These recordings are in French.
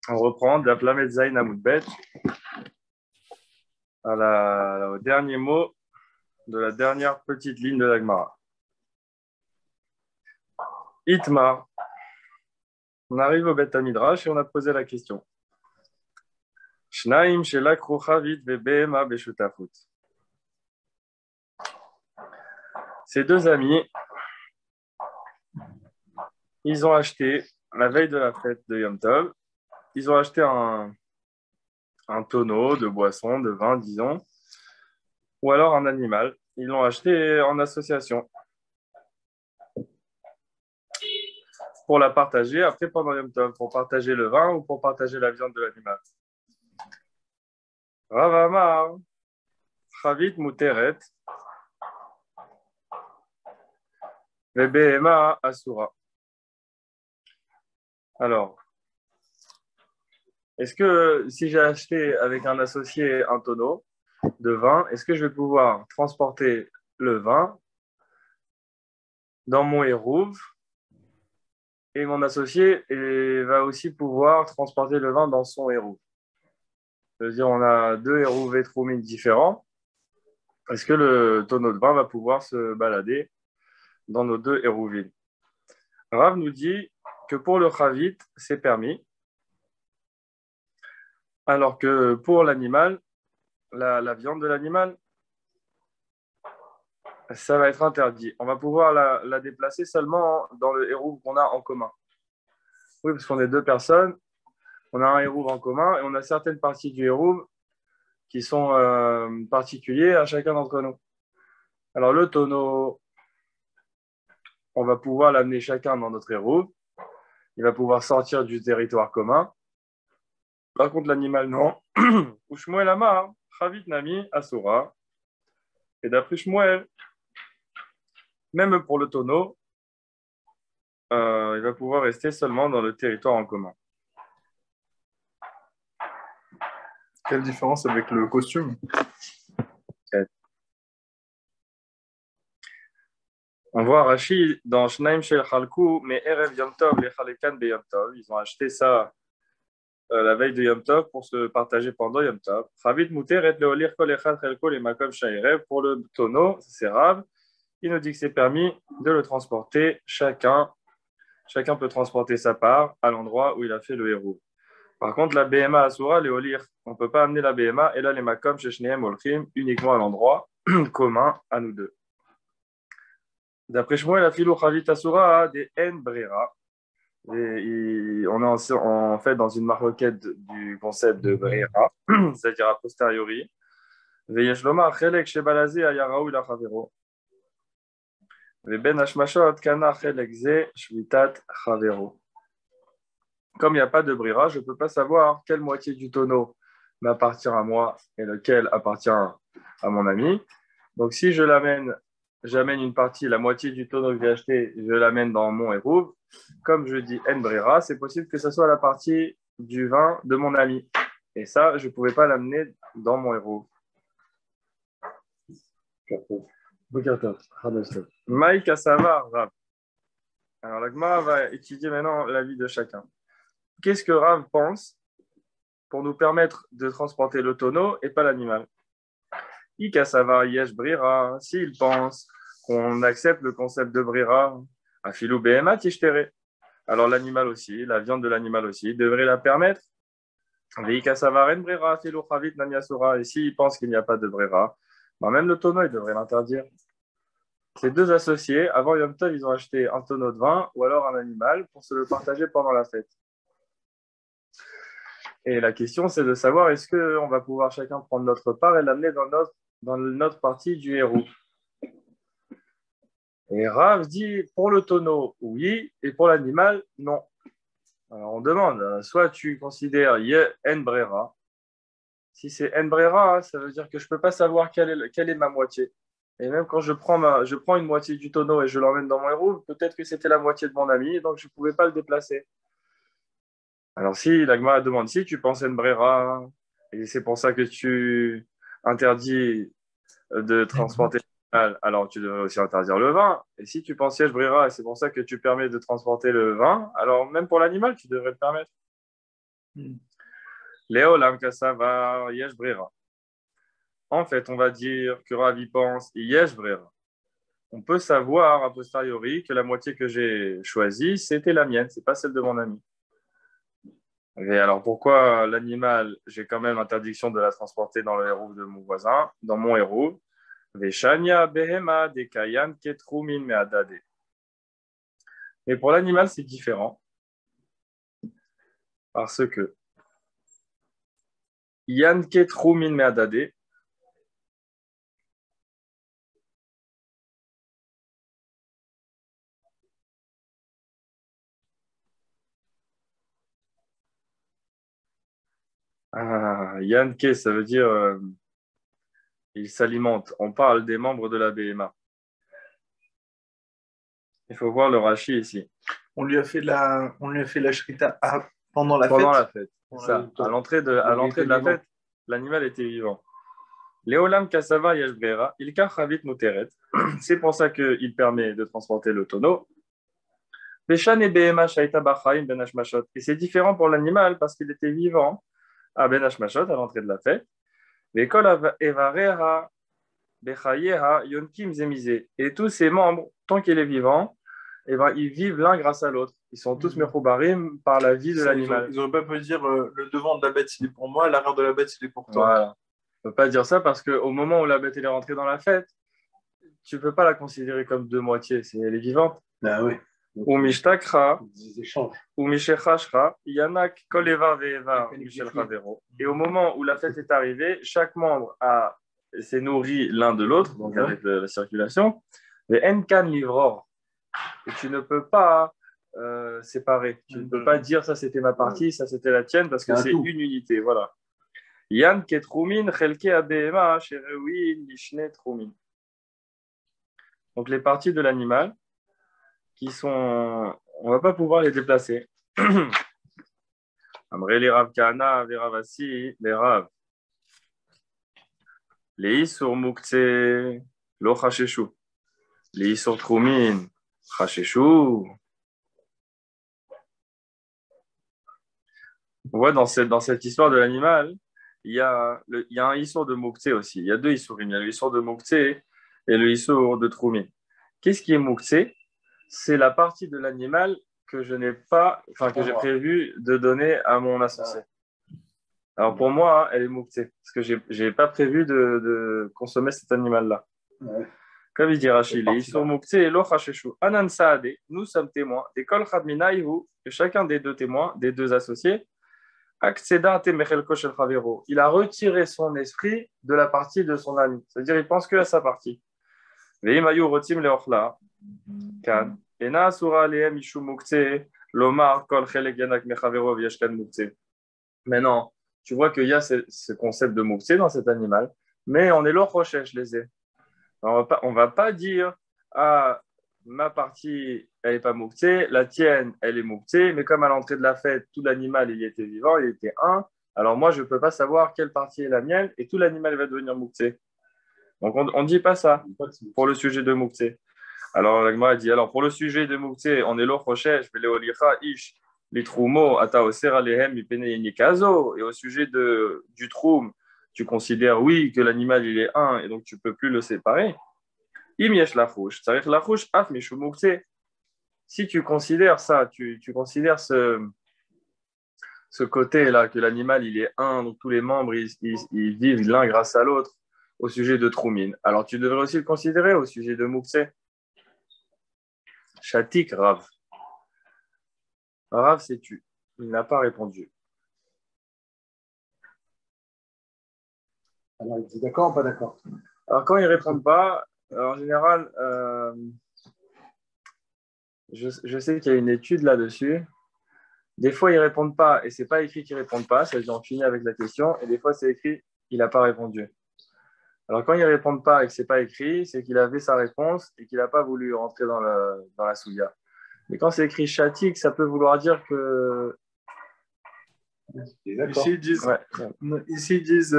On reprend d'Aflamet Zayn Amoudbet au dernier mot de la dernière petite ligne de la Gemara. Itmar. On arrive au Bet Midrash et on a posé la question. Shnaim shelak ruchavit vebehema beshutafut. Ces deux amis, ils ont acheté, la veille de la fête de Yom Tov, ils ont acheté un tonneau de boisson, de vin, disons, ou alors un animal. Ils l'ont acheté en association pour la partager après pendant Yom Tov, pour partager le vin ou pour partager la viande de l'animal. Rav Amar, Chavit Muteret, Vebehema Asura. Alors, est-ce que si j'ai acheté avec un associé un tonneau de vin, est-ce que je vais pouvoir transporter le vin dans mon hérouve et mon associé va aussi pouvoir transporter le vin dans son hérouve? C'est-à-dire, on a deux hérouves Troumines différents. Est-ce que le tonneau de vin va pouvoir se balader dans nos deux hérouvines? Rav nous dit que pour le chavit, c'est permis, alors que pour l'animal, la viande de l'animal, ça va être interdit. On va pouvoir la déplacer seulement dans le hérouve qu'on a en commun. Oui, parce qu'on est deux personnes, on a un hérouve en commun et on a certaines parties du hérouve qui sont particuliers à chacun d'entre nous. Alors le tonneau, on va pouvoir l'amener chacun dans notre hérouve. Il va pouvoir sortir du territoire commun. Par contre, l'animal, non. Ou Shmuel Amar, Chavit Nami, Asura. Et d'après Shmuel, même pour le tonneau, il va pouvoir rester seulement dans le territoire en commun. Quelle différence avec le costume? On voit Rashi dans Shnaim Shel Chalku, mais Erev Yom Tov, les Chalekan Be Yom Tov. Ils ont acheté ça la veille de Yom Tov pour se partager pendant Yom Tov. Chavit Muter et Leolir Kol Echad Chelko les Makom Sha'irev. Pour le tonneau, c'est Rav. Il nous dit que c'est permis de le transporter chacun. Chacun peut transporter sa part à l'endroit où il a fait le héros. Par contre, la BMA Asura, les Olir, on ne peut pas amener la BMA et là, les Makom Sheshneem Olchim uniquement à l'endroit commun à nous deux. D'après Shmuel, la philo Chavit Asura a des En Brera. On est en fait dans une marloquette du concept de Brera, c'est-à-dire a posteriori. Veyesh lomar chelek shebalazé ayaraou la chavero. Veben hashmashot kana chelek ze shvitat chavero. Comme il n'y a pas de brira, je ne peux pas savoir quelle moitié du tonneau m'appartient à moi et lequel appartient à mon ami. Donc, si j'amène une partie, la moitié du tonneau que j'ai acheté, je l'amène dans mon hérouve. Comme je dis en brira, c'est possible que ce soit la partie du vin de mon ami. Et ça, je ne pouvais pas l'amener dans mon hérouve. Maïk Assavar, Rav. Alors, la Gemara va étudier maintenant la vie de chacun. Qu'est-ce que Rav pense pour nous permettre de transporter le tonneau et pas l'animal? Ikasavar yesh brira, s'il pense qu'on accepte le concept de brira, afilou behema tishtere. Alors l'animal aussi, la viande de l'animal aussi, devrait la permettre. Veikasavar en brira, afilou chavit namiasura. Et s'il pense qu'il n'y a pas de brira, même le tonneau, il devrait l'interdire. Ces deux associés, avant Yom Tov, ils ont acheté un tonneau de vin ou alors un animal pour se le partager pendant la fête. Et la question, c'est de savoir est-ce qu'on va pouvoir chacun prendre notre part et l'amener dans notre partie du héros. Et Rav dit pour le tonneau, oui, et pour l'animal, non. Alors on demande, soit tu considères en brera. Si c'est en brera, ça veut dire que je ne peux pas savoir quelle est ma moitié. Et même quand je prends une moitié du tonneau et je l'emmène dans mon héros, peut-être que c'était la moitié de mon ami, donc je ne pouvais pas le déplacer. Alors si la Gemara demande si tu penses en brera, et c'est pour ça que tu interdis de transporter l'animal, alors tu devrais aussi interdire le vin. Et si tu penses siège brera, et c'est pour ça que tu permets de transporter le vin, alors même pour l'animal, tu devrais le permettre. Léolam Kassavar, Yesh Brera. En fait, on va dire que Rav y pense Yesh Brera. On peut savoir a posteriori que la moitié que j'ai choisie, c'était la mienne, c'est pas celle de mon ami. Et alors pourquoi l'animal, j'ai quand même interdiction de la transporter dans le héros de mon voisin, dans mon héros? Veshania behema de kayan ketrumin meadade. Mais pour l'animal, c'est différent. Parce que yan ketrumin meadade, yanke, ça veut dire il s'alimente. On parle des membres de la BMA. Il faut voir le Rashi ici. On lui a fait la shrita pendant la Pendant fête. la fête. C'est ça. À l'entrée de la fête, l'animal était vivant. Léolam Kassava Yashbrera, il Kachavit Muteret. C'est pour ça qu'il permet de transporter le tonneau. Veshan et Behema Shaita Bachaim Ben Hashmashot. Et c'est différent pour l'animal parce qu'il était vivant à Ben Hashmashot, à l'entrée de la fête. Vekol Evareha Bechayeha Yonkim Zemizé. Et tous ses membres, tant qu'il est vivant, eh ben, ils vivent l'un grâce à l'autre. Ils sont tous mechoubarim par la vie de l'animal. Ils n'auraient pas pu dire le devant de la bête, il est pour moi, l'arrière de la bête, il est pour toi. Voilà. On ne peut pas dire ça parce qu'au moment où la bête elle est rentrée dans la fête, tu ne peux pas la considérer comme deux moitiés. Elle est vivante. Ah oui. Ou mishtakra, Des échanges. ou mishechashra, yanak koleva veeva mishel chavero. Et au moment où la fête est arrivée, chaque membre s'est nourri l'un de l'autre, donc avec la circulation. Mais enkan livror. Et tu ne peux pas séparer. Tu ne peux pas dire ça c'était ma partie, ça c'était la tienne, parce que c'est une unité. Voilà. Yan ketrumin chelke abema sherewin lishne trumin. Donc les parties de l'animal qui sont, on va pas pouvoir les déplacer. Amre les Rav Kahana, les Ravasi, les Rav. Les Isur Mukhtse, lo chasheshu. Les Isur Trumin, chasheshu. On voit dans cette histoire de l'animal, il y a un Isur de Mukhtse aussi. Il y a deux Isurim. Il y a le Isur de Mukhtse et le Isur de Trumin. Qu'est-ce qui est Mukhtse? C'est la partie de l'animal que je n'ai pas, que j'ai prévu de donner à mon associé. Alors pour moi, elle est mouktée, parce que je n'ai pas prévu de consommer cet animal-là. Ouais. Comme il dit Rachid, ils sont mouktée et lo chasheshu. Anan saade, nous sommes témoins, et kol chad minayhu, que chacun des deux témoins, des deux associés, accéda te mechelko shel chavero. Il a retiré son esprit de la partie de son ami. C'est-à-dire, il pense que à sa partie. Veimayu rotim leochla. Kan. Ena asura alehem ishu muktzeh lomar kol chelek yanak mechavero v'yeshkan muktzeh. Maintenant, tu vois qu'il y a ce concept de muktzeh dans cet animal, mais on est lo rochesh les ai. On va pas dire ma partie elle est pas muktzeh, la tienne elle est muktzeh, mais comme à l'entrée de la fête tout l'animal il était vivant, il était un. Alors moi je peux pas savoir quelle partie est la mienne et tout l'animal va devenir muktzeh. Donc on ne dit pas ça pour le sujet de muktzeh. Alors, la Gemara dit, alors pour le sujet de Muktzeh, on est lo choshesh, veleolicha ish, les troumo, ata oser alehem, ipene yenikazo. Et au sujet du troum, tu considères, oui, que l'animal, il est un, et donc tu ne peux plus le séparer. Im yesh lachouch, tzarich lachouch, af mishu Muktzeh. Si tu considères ça, tu considères ce côté-là, que l'animal, il est un, donc tous les membres, ils vivent l'un grâce à l'autre, au sujet de Troumin. Alors, tu devrais aussi le considérer au sujet de Muktzeh. Chatik Rav. Rav, sais-tu? Il n'a pas répondu. Alors, il dit d'accord ou pas d'accord? Alors, quand il ne répond pas, en général, je sais qu'il y a une étude là-dessus. Des fois, ils ne répondent pas et ce n'est pas écrit qu'ils ne répondent pas. Ça veut dire on finit avec la question. Et des fois, c'est écrit il n'a pas répondu. Alors, quand ils ne répondent pas et que ce n'est pas écrit, c'est qu'il avait sa réponse et qu'il n'a pas voulu rentrer dans la souya. Mais quand c'est écrit chatik, ça peut vouloir dire que. Ici, ils disent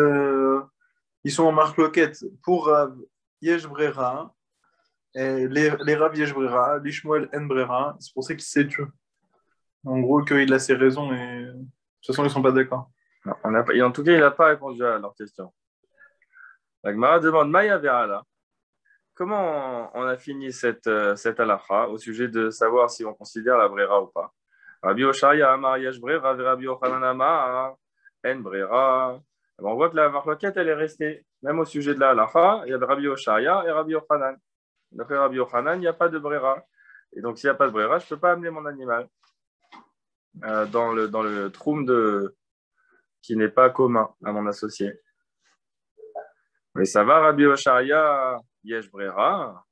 ils sont en marque-loquette pour Yesh Brera, et les Rav Yesh Brera, l'Ishmuel En Brera. C'est pour ça qu'il sait tout. En gros, qu'il a ses raisons. Et... toute façon, ils ne sont pas d'accord. Non, en tout cas, il n'a pas répondu à leur question. La Gemara demande Maya Verala. Comment on a fini cette halakha au sujet de savoir si on considère la brera ou pas? Rabbi Oshaya Amar Yesh Brera, Rabbi Yochanan Amar En Brera. On voit que la marloquette, elle est restée. Même au sujet de la halakha, il y avait Rabbi Oshaya et Rabbi Yochanan. D'après Rabbi Yochanan, il n'y a pas de brera. Et donc, s'il n'y a pas de brera, je ne peux pas amener mon animal dans le troum qui n'est pas commun à mon associé. Mais ça va, Rabbi Oshaya Yesh Brera.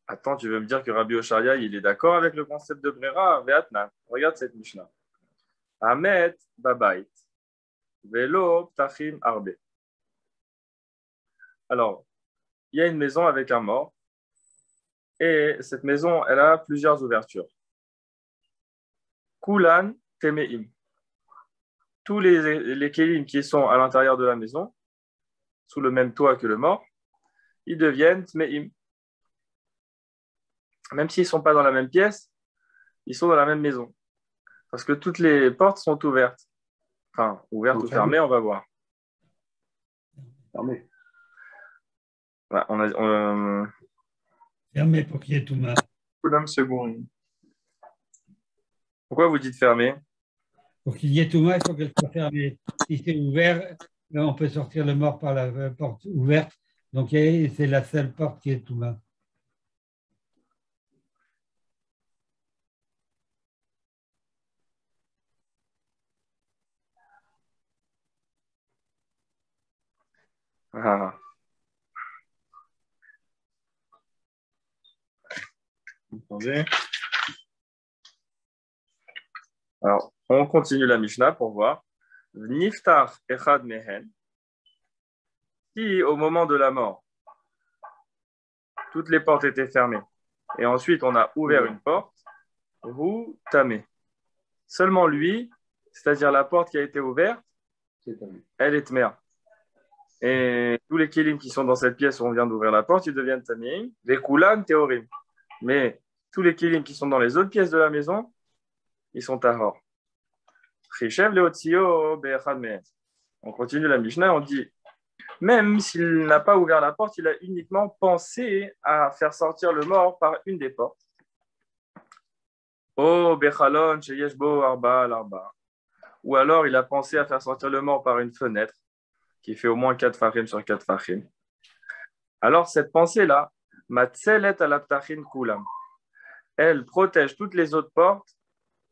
Attends, tu veux me dire que Rabbi Oshaya, il est d'accord avec le concept de brera? Ve'atnan. Regarde cette Mishnah. Amet babait. Velo ptachim arbe. Alors, il y a une maison avec un mort. Et cette maison, elle a plusieurs ouvertures. Kulan temeim. Tous les kélim qui sont à l'intérieur de la maison, sous le même toit que le mort, ils deviennent tmeim. Même s'ils ne sont pas dans la même pièce, ils sont dans la même maison. Parce que toutes les portes sont ouvertes. Enfin, ouvertes ou fermées, on va voir. Fermé. Ouais, Fermé pour qu'il y ait tout mal. Kulam, c'est bon. Pourquoi vous dites fermé? Pour qu'il y ait tout mal, il faut qu'elle soit fermée. Si c'est ouvert, là, on peut sortir le mort par la porte ouverte. Donc, c'est la seule porte qui est tout mal. Ah. Attendez. Alors, on continue la Mishnah pour voir. Niftar echad mehen. Si au moment de la mort, toutes les portes étaient fermées, et ensuite on a ouvert une porte, vous tamé. Seulement lui, c'est-à-dire la porte qui a été ouverte, elle est tmère. Et tous les kélim qui sont dans cette pièce où on vient d'ouvrir la porte, ils deviennent tamim. Les kulan théorim. Mais tous les kélim qui sont dans les autres pièces de la maison, ils sont tahor. Chishev leotzio be'echad me'en. On continue la Mishnah, on dit même s'il n'a pas ouvert la porte, il a uniquement pensé à faire sortir le mort par une des portes. Oh bechalon sheyesh bo arba al arba. Ou alors il a pensé à faire sortir le mort par une fenêtre qui fait au moins 4 fachim sur 4 fachim. Alors cette pensée-là, matzelet al aptachin kulam, elle protège toutes les autres portes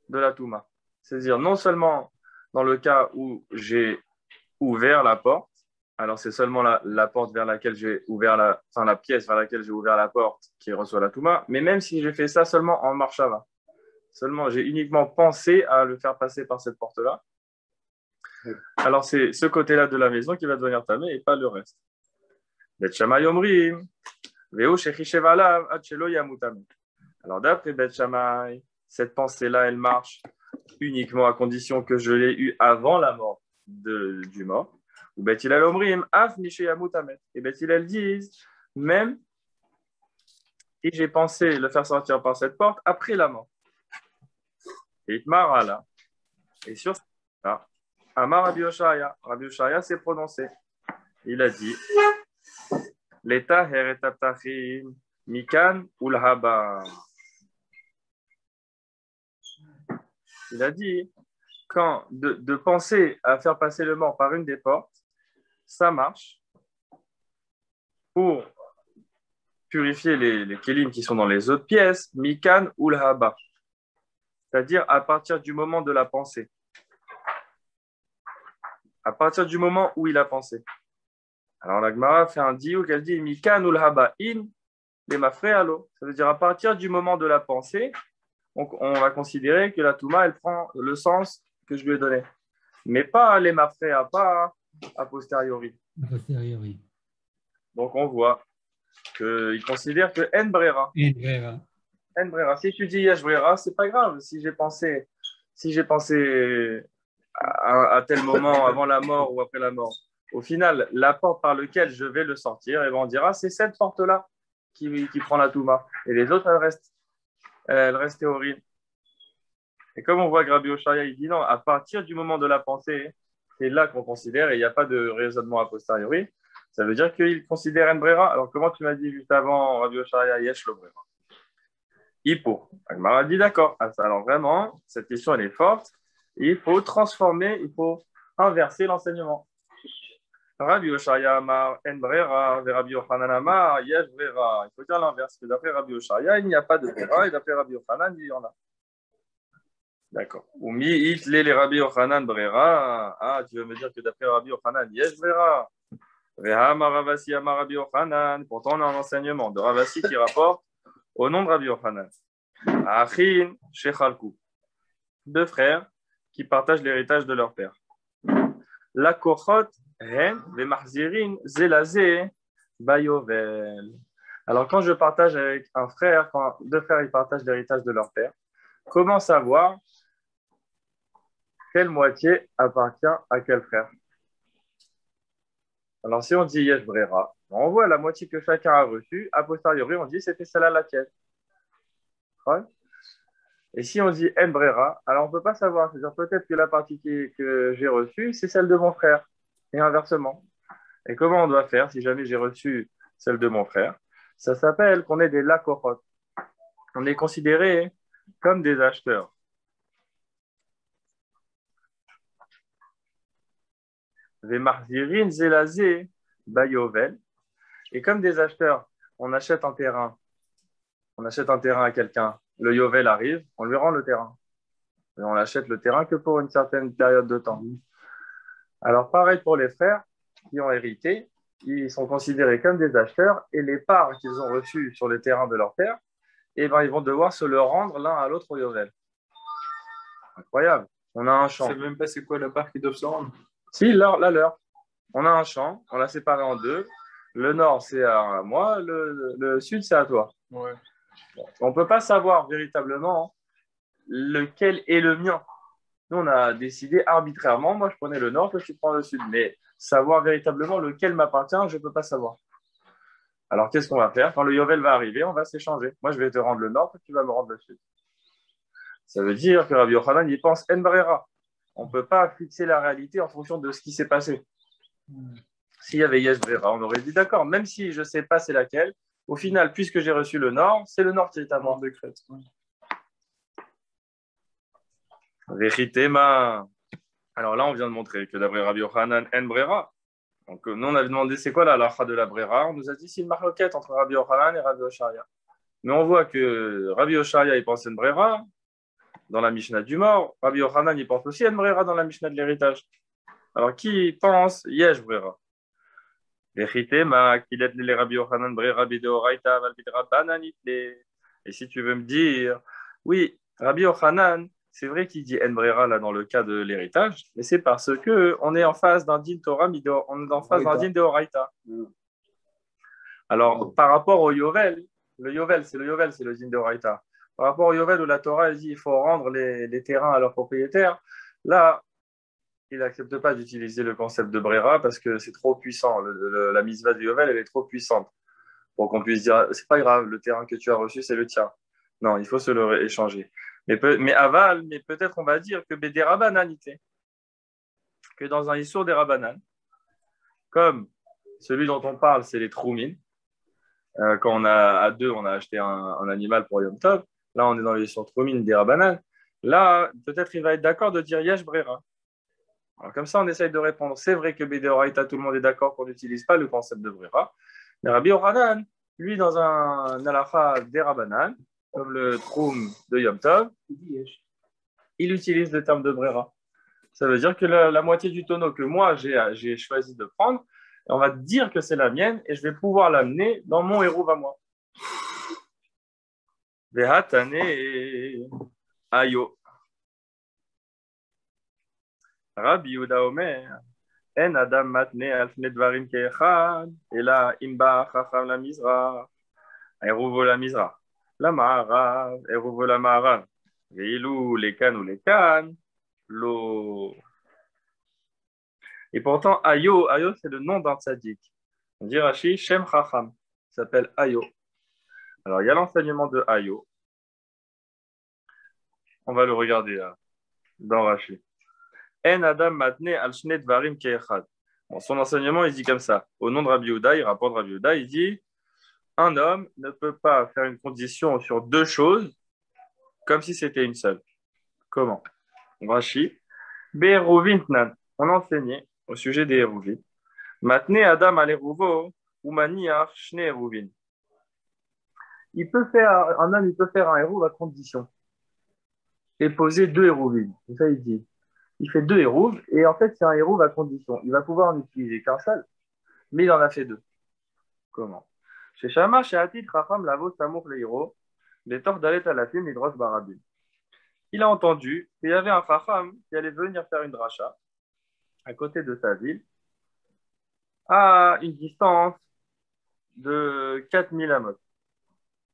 de la Touma. C'est-à-dire non seulement dans le cas où j'ai ouvert la porte, alors c'est seulement la porte vers laquelle j'ai ouvert la pièce vers laquelle j'ai ouvert la porte qui reçoit la Touma, mais même si j'ai fait ça seulement en marche avant, seulement j'ai uniquement pensé à le faire passer par cette porte-là, alors c'est ce côté-là de la maison qui va devenir tamé et pas le reste. Bet Shammai omrim, veu shechishev alav ad shelo yamut tamé. Alors d'après Bet Shammai, cette pensée-là, elle marche uniquement à condition que je l'ai eue avant la mort du mort. Ou Bet Hillel omrim, af mishe yamut tamé. Et Bet Hillel disent, même si j'ai pensé le faire sortir par cette porte après la mort. Et Itmar Allah. Et sur ça, Amar Rabbi Oshaya s'est prononcé. Il a dit L'État heretaptachim mikan ulhaba. Il a dit quand de penser à faire passer le mort par une des portes, ça marche pour purifier les kélim qui sont dans les autres pièces, mikan ulhaba. C'est-à-dire à partir du moment de la pensée. À partir du moment où il a pensé. Alors la Gemara fait un diouk, elle dit Mikan ulhaba in les mafrealo. Ça veut dire à partir du moment de la pensée, on va considérer que la Touma, elle prend le sens que je lui ai donné. Mais pas les mafrea, pas a posteriori. A posteriori. Donc on voit qu'il considère que en brera. En brera. Si tu dis yesh brera, c'est pas grave. Si j'ai pensé à tel moment, avant la mort ou après la mort. Au final, la porte par laquelle je vais le sortir, et ben on dira c'est cette porte-là qui prend la Touma. Et les autres, elles restent théories. Et comme on voit que Rabbi Oshaya, il dit non, à partir du moment de la pensée, c'est là qu'on considère et il n'y a pas de raisonnement a posteriori. Ça veut dire qu'il considère une brera. Alors, comment tu m'as dit juste avant, Rabbi Oshaya, yesh lo brera? Hippo. Agmara dit d'accord. Alors, vraiment, cette question, elle est forte. Il faut transformer, il faut inverser l'enseignement. Rabbi Oshaya amar en brera, et Rabbi Yochanan amar yesh brera. Il faut dire l'inverse. D'après Rabbi Oshaya, il n'y a pas de brera et d'après Rabbi Yochanan, il y en a. D'accord. Oumi itle les Rabbi Yochanan brera. Ah, tu veux me dire que d'après Rabbi Yochanan, yesh brera. Rehama Ravasi amar Rabbi Yochanan. Pourtant, on a un enseignement de Ravasi qui rapporte au nom de Rabbi Yochanan. Achin shechalku. Deux frères qui partagent l'héritage de leur père. La kochot ren vemachzirin zelazé bayovel. Alors, quand je partage avec un frère, quand deux frères ils partagent l'héritage de leur père, comment savoir quelle moitié appartient à quel frère? Alors, si on dit yesh brera, on voit la moitié que chacun a reçue. A posteriori, on dit c'était celle-là la tienne. Ouais. Et si on dit en brera, alors on ne peut pas savoir. C'est-à-dire peut-être que la partie que j'ai reçue, c'est celle de mon frère. Et inversement. Et comment on doit faire si jamais j'ai reçu celle de mon frère? Ça s'appelle qu'on est des lakochot. On est considéré comme des acheteurs. Vemachzirin zelazé bayovel. Et comme des acheteurs, on achète un terrain. On achète un terrain à quelqu'un. Le yovel arrive, on lui rend le terrain. Et on achète le terrain que pour une certaine période de temps. Alors, pareil pour les frères qui ont hérité, ils sont considérés comme des acheteurs et les parts qu'ils ont reçues sur le terrain de leur père, eh ben, ils vont devoir se le rendre l'un à l'autre au yovel. Incroyable. On a un champ. Je ne sais même pas c'est quoi la part qu'ils doivent se rendre. Si, la leur. On a un champ, on l'a séparé en deux. Le nord, c'est à moi, le sud, c'est à toi. Ouais. On ne peut pas savoir véritablement lequel est le mien. Nous, on a décidé arbitrairement, moi je prenais le nord, toi tu prends le sud. Mais savoir véritablement lequel m'appartient, je ne peux pas savoir. Alors qu'est-ce qu'on va faire? Quand le yovel va arriver, on va s'échanger. Moi je vais te rendre le nord, toi tu vas me rendre le sud. Ça veut dire que Rabbi Yochanan, il pense en brera. On ne peut pas fixer la réalité en fonction de ce qui s'est passé. S'il y avait yesh brera, on aurait dit d'accord, même si je ne sais pas c'est laquelle, au final, puisque j'ai reçu le nord, c'est le nord qui est à moi. De Crète. Vechitema. Alors là, on vient de montrer que d'après Rabbi Yochanan, en brera. Donc nous, on avait demandé c'est quoi la halakha de la brera. On nous a dit c'est une marloquette entre Rabbi Yochanan et Rabbi Oshaya. Mais on voit que Rabbi Oshaya, il pense en brera dans la Mishnah du mort. Rabbi Yochanan, il pense aussi en brera dans la Mishnah de l'héritage. Alors qui pense yesh brera? Vechitema, kilet le Rabbi Yochanan brera bideoraita val bidrabananit. Et si tu veux me dire, oui, Rabbi Yochanan, c'est vrai qu'il dit en brera là dans le cas de l'héritage, mais c'est parce que on est en face d'un din Torah, on est en face d'un din de Horaïta. Alors, par rapport au Yovel, le Yovel, c'est le din de Horaïta. Par rapport au Yovel où la Torah elle dit il faut rendre les terrains à leurs propriétaires, là, il n'accepte pas d'utiliser le concept de brera parce que c'est trop puissant. La misva du Yovel, elle est trop puissante pour qu'on puisse dire c'est pas grave, le terrain que tu as reçu, c'est le tien. Non, il faut se le échanger. Mais aval, mais peut-être on va dire que des rabananités, que dans un issour des rabanan, comme celui dont on parle, c'est les troumines. Quand on a à deux, on a acheté un animal pour Yom Tov. Là, on est dans les issour troumines des rabanan. Là, peut-être il va être d'accord de dire yesh brera. Alors, comme ça, on essaye de répondre. C'est vrai que Bédé Oraïta, tout le monde est d'accord qu'on n'utilise pas le concept de brera. Mais Rabbi Yochanan, lui, dans un halakha des rabanan, comme le troum de Yom Tov, il utilise le terme de brera. Ça veut dire que la moitié du tonneau que moi j'ai choisi de prendre, on va dire que c'est la mienne et je vais pouvoir l'amener dans mon héros à moi. Vehatane ayo. Rabbi Yehuda Omer, en adam matne alfne dvarim keechad, et là imba chacham la mizra, eruvo la mizra, la ma'arav, eruvo la ma'arav, veilou les can ou les can. L'eau. Et pourtant, Ayo, c'est le nom d'un tzaddik. On dit Rashi, Shem Chacham, il s'appelle Ayo. Alors, il y a l'enseignement de Ayo. On va le regarder là, dans Rashi. En Adam matne al shne dvarim ke'echad. Bon, son enseignement, il dit comme ça. Au nom de Rabbi Yehuda, il rapporte Rabbi Yehuda, il dit un homme ne peut pas faire une condition sur deux choses comme si c'était une seule. Comment? Rashi. Be'eruvin tnan. On enseignait au sujet des éruvin. Matne Adam al eruvo ou maniach shne eruvin. Un homme, il peut faire un hérouv à condition et poser deux hérouvines. C'est ça, il dit. Il fait deux hérouves et en fait, c'est un hérouv à condition. Il va pouvoir en utiliser qu'un seul, mais il en a fait deux. Comment? Chez Shama, chez Atit, Racham, Lavo, Samour, Leiro, les torts d'alet à la film, Hidrosh, Barabim. Il a entendu qu'il y avait un Chacham qui allait venir faire une dracha à côté de sa ville à une distance de 4000 amot.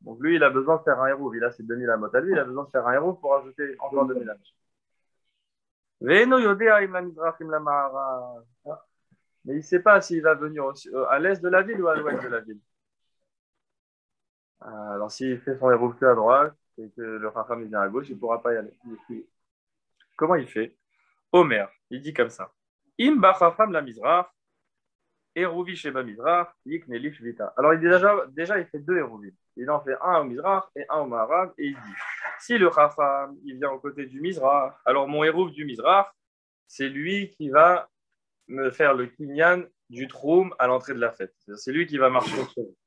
Donc lui, il a besoin de faire un hérouv. Il a ses 2000 amot à lui, il a besoin de faire un hérouv pour ajouter encore 2000 amot. Mais il ne sait pas s'il va venir à l'est de la ville ou à l'ouest de la ville. Alors s'il fait son hérouv que à droite et que le Chacham vient à gauche, il ne pourra pas y aller. Comment il fait? Omer, il dit comme ça. Im ba Chacham la Mizrach, hérouvi sheba Mizrach, yikne lif vita. Alors déjà, il fait deux hérouvim. Il en fait un au Mizrach et un au Maharav et il dit si le Chacham il vient aux côtés du Mizrach, alors mon hérouv du Mizrach, c'est lui qui va me faire le kinyan du troum à l'entrée de la fête. C'est lui qui va marcher au chevet.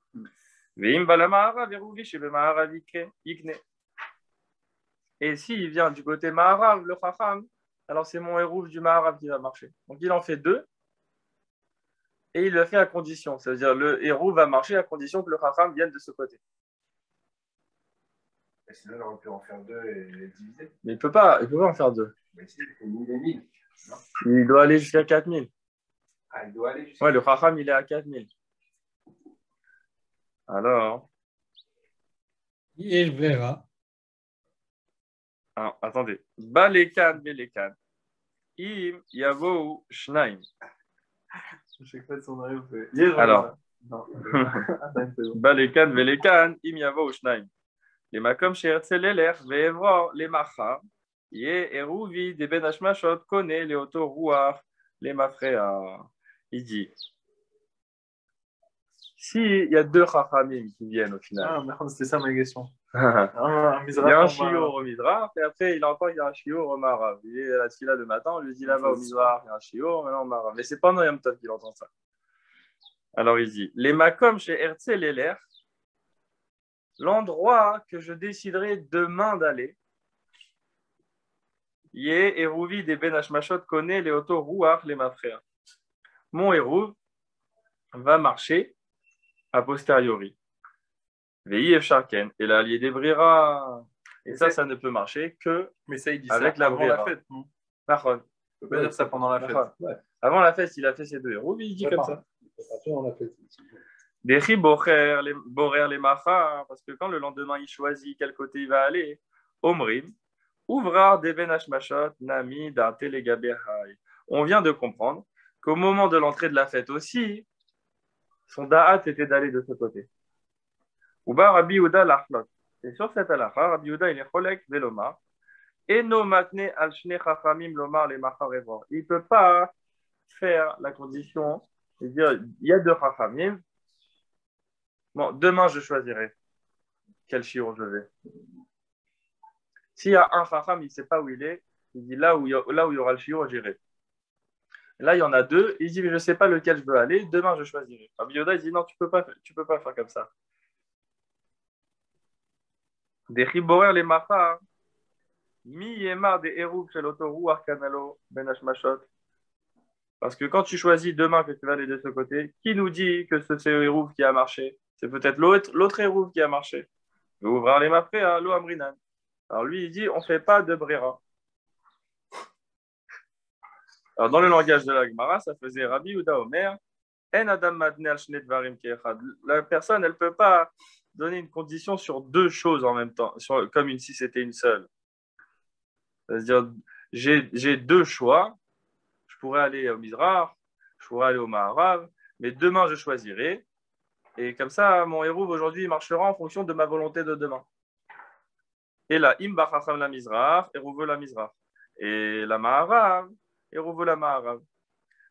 Et s'il vient du côté Maharav, le Chacham, alors c'est mon hérouv du Maharav qui va marcher. Donc il en fait deux et il le fait à condition. C'est-à-dire le hérouv va marcher à condition que le Chacham vienne de ce côté. Et sinon, il aurait pu en faire deux et les diviser. Mais il ne peut pas en faire deux. Mais si, il fait 1000 et 1000. Il doit aller jusqu'à 4000. Ah, il doit aller jusqu'à... Ouais, le Chacham, il est à 4000. Alors... Et je verra. Alors, attendez. Balekan, Belekan. Im, Yavo, Shnaim. Chaque fois, son arrive, Alors... Non. Balekan, Belekan, Im, Yavo, Shnaim. Les makom she'ertzelelech ve'evro les macha yé eruvi des ben hashmashot connaît les autorouar les mafréa. Il dit s'il y a deux chachamim qui viennent au final. Ah, merde, c'était ça ma question. Il y a un shiur au Mizrach et après il y a un shiur au Maharav. Il est à la tfila le matin, on lui dit là-bas au Mizrach, il y a un shiur, maintenant au Maharav. Mais c'est pendant Yom Tov qu'il entend ça. Alors il dit les makom she'ertzelelech, l'endroit que je déciderai demain d'aller, Yé Eruvi des Ben Hashmashot connaît les autorouar les mafréa. Mon hérouv va marcher a posteriori. Veillez Efsharken et l'allié des brira. Et ça ne peut marcher que mais ça, il dit avec ça la avant brira. la fête, non? Nachon. On peut pas dire ça pendant la fête. Ouais. Avant la fête, il a fait ses deux hérouv, il dit comme ça. Après, on l'a fait. Des ri borer les macha, parce que quand le lendemain il choisit quel côté il va aller, Omrim, ouvrar des ben hashmashot, nami, darte les gabehai. On vient de comprendre qu'au moment de l'entrée de la fête aussi, son da'at était d'aller de ce côté. Uba Rabbi Yehuda l'achlot. Et sur cette halakha, Rabbi Yehuda il est cholek velomar. Eno matne al shne chachamim lomar les macha revor. Il ne peut pas faire la condition, c'est-à-dire il y a deux chachamim. Bon, demain, je choisirai quel shiur je vais. S'il y a un chacham, il ne sait pas où il est, il dit là où il y aura le shiur, j'irai. Là, il y en a deux, il dit mais je ne sais pas lequel je veux aller, demain, je choisirai. Rabbi Yehuda, il dit non, tu peux pas faire comme ça. Des chiborer les macha, mi yemar des eruv shel otoru arkanalo ben hashmashot. Parce que quand tu choisis demain que tu vas aller de ce côté, qui nous dit que c'est eruv qui a marché? C'est peut-être l'autre hérouv qui a marché. Il va ouvrir les mafré à l'eau amrinan. Alors lui, il dit, on ne fait pas de brera. Alors dans le langage de la Gemara, ça faisait Rabbi Yehuda Omer, En adam madne al shne dvarim ke'echad. La personne, elle ne peut pas donner une condition sur deux choses en même temps, comme si c'était une seule. C'est-à-dire, j'ai deux choix. Je pourrais aller au Mizrach, je pourrais aller au Maharav, mais demain, je choisirai. Et comme ça, mon hérouv aujourd'hui marchera en fonction de ma volonté de demain. Et la imba chacham la mizrach, eruvo la mizrach. Et la ma'arav, eruvo la ma'arav.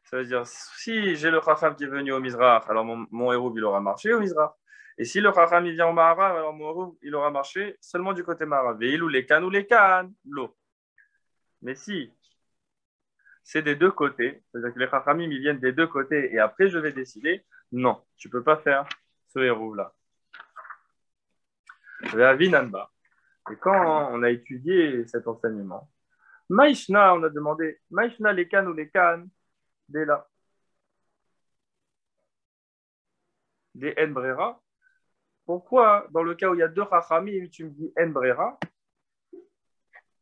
Ça veut dire, si j'ai le chacham qui est venu au mizrach, alors mon eruv, il aura marché au mizrach. Et si le chacham, il vient au ma'arav, alors mon eruv, il aura marché seulement du côté ma'arav. Et il ou les can, l'eau. Mais si c'est des deux côtés, c'est-à-dire que les chachamim, ils viennent des deux côtés, et après, je vais décider, non, tu ne peux pas faire ce eruv-là. Ve'avinanba. Et quand on a étudié cet enseignement, Maïshna, on a demandé, Maïshna les can ou les can, dès là. Des en brera. Pourquoi, dans le cas où il y a deux chachamim, tu me dis en brera,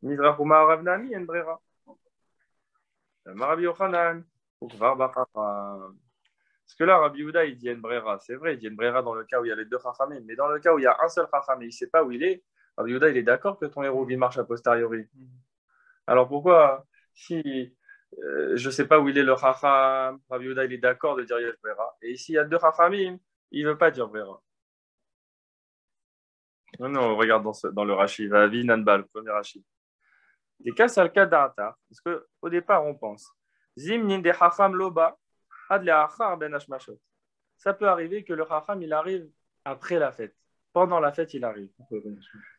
Mizrach ou Ma'arav nami en brera. Rabbi Yochanan, ou Kvar b'chacham. Parce que là, Rabbi Yehuda, il dit en brera. C'est vrai, il dit en brera dans le cas où il y a les deux chachamim. Mais dans le cas où il y a un seul chacham et il ne sait pas où il est, Rabbi Yehuda, il est d'accord que ton héros, il marche a posteriori. Alors pourquoi, si je ne sais pas où il est le chacham, Rabbi Yehuda, il est d'accord de dire yesh brera. Et ici, il y a deux chachamim, il ne veut pas dire brera. Non, non, regarde dans le Rashi, Vavi Nanba, le premier Rashi. Des cas, c'est le cas d'Atar. Parce qu'au départ, on pense Zimnin de chacham loba, ad le achar ben hashmashot. Ça peut arriver que le chacham, il arrive après la fête. Pendant la fête, il arrive.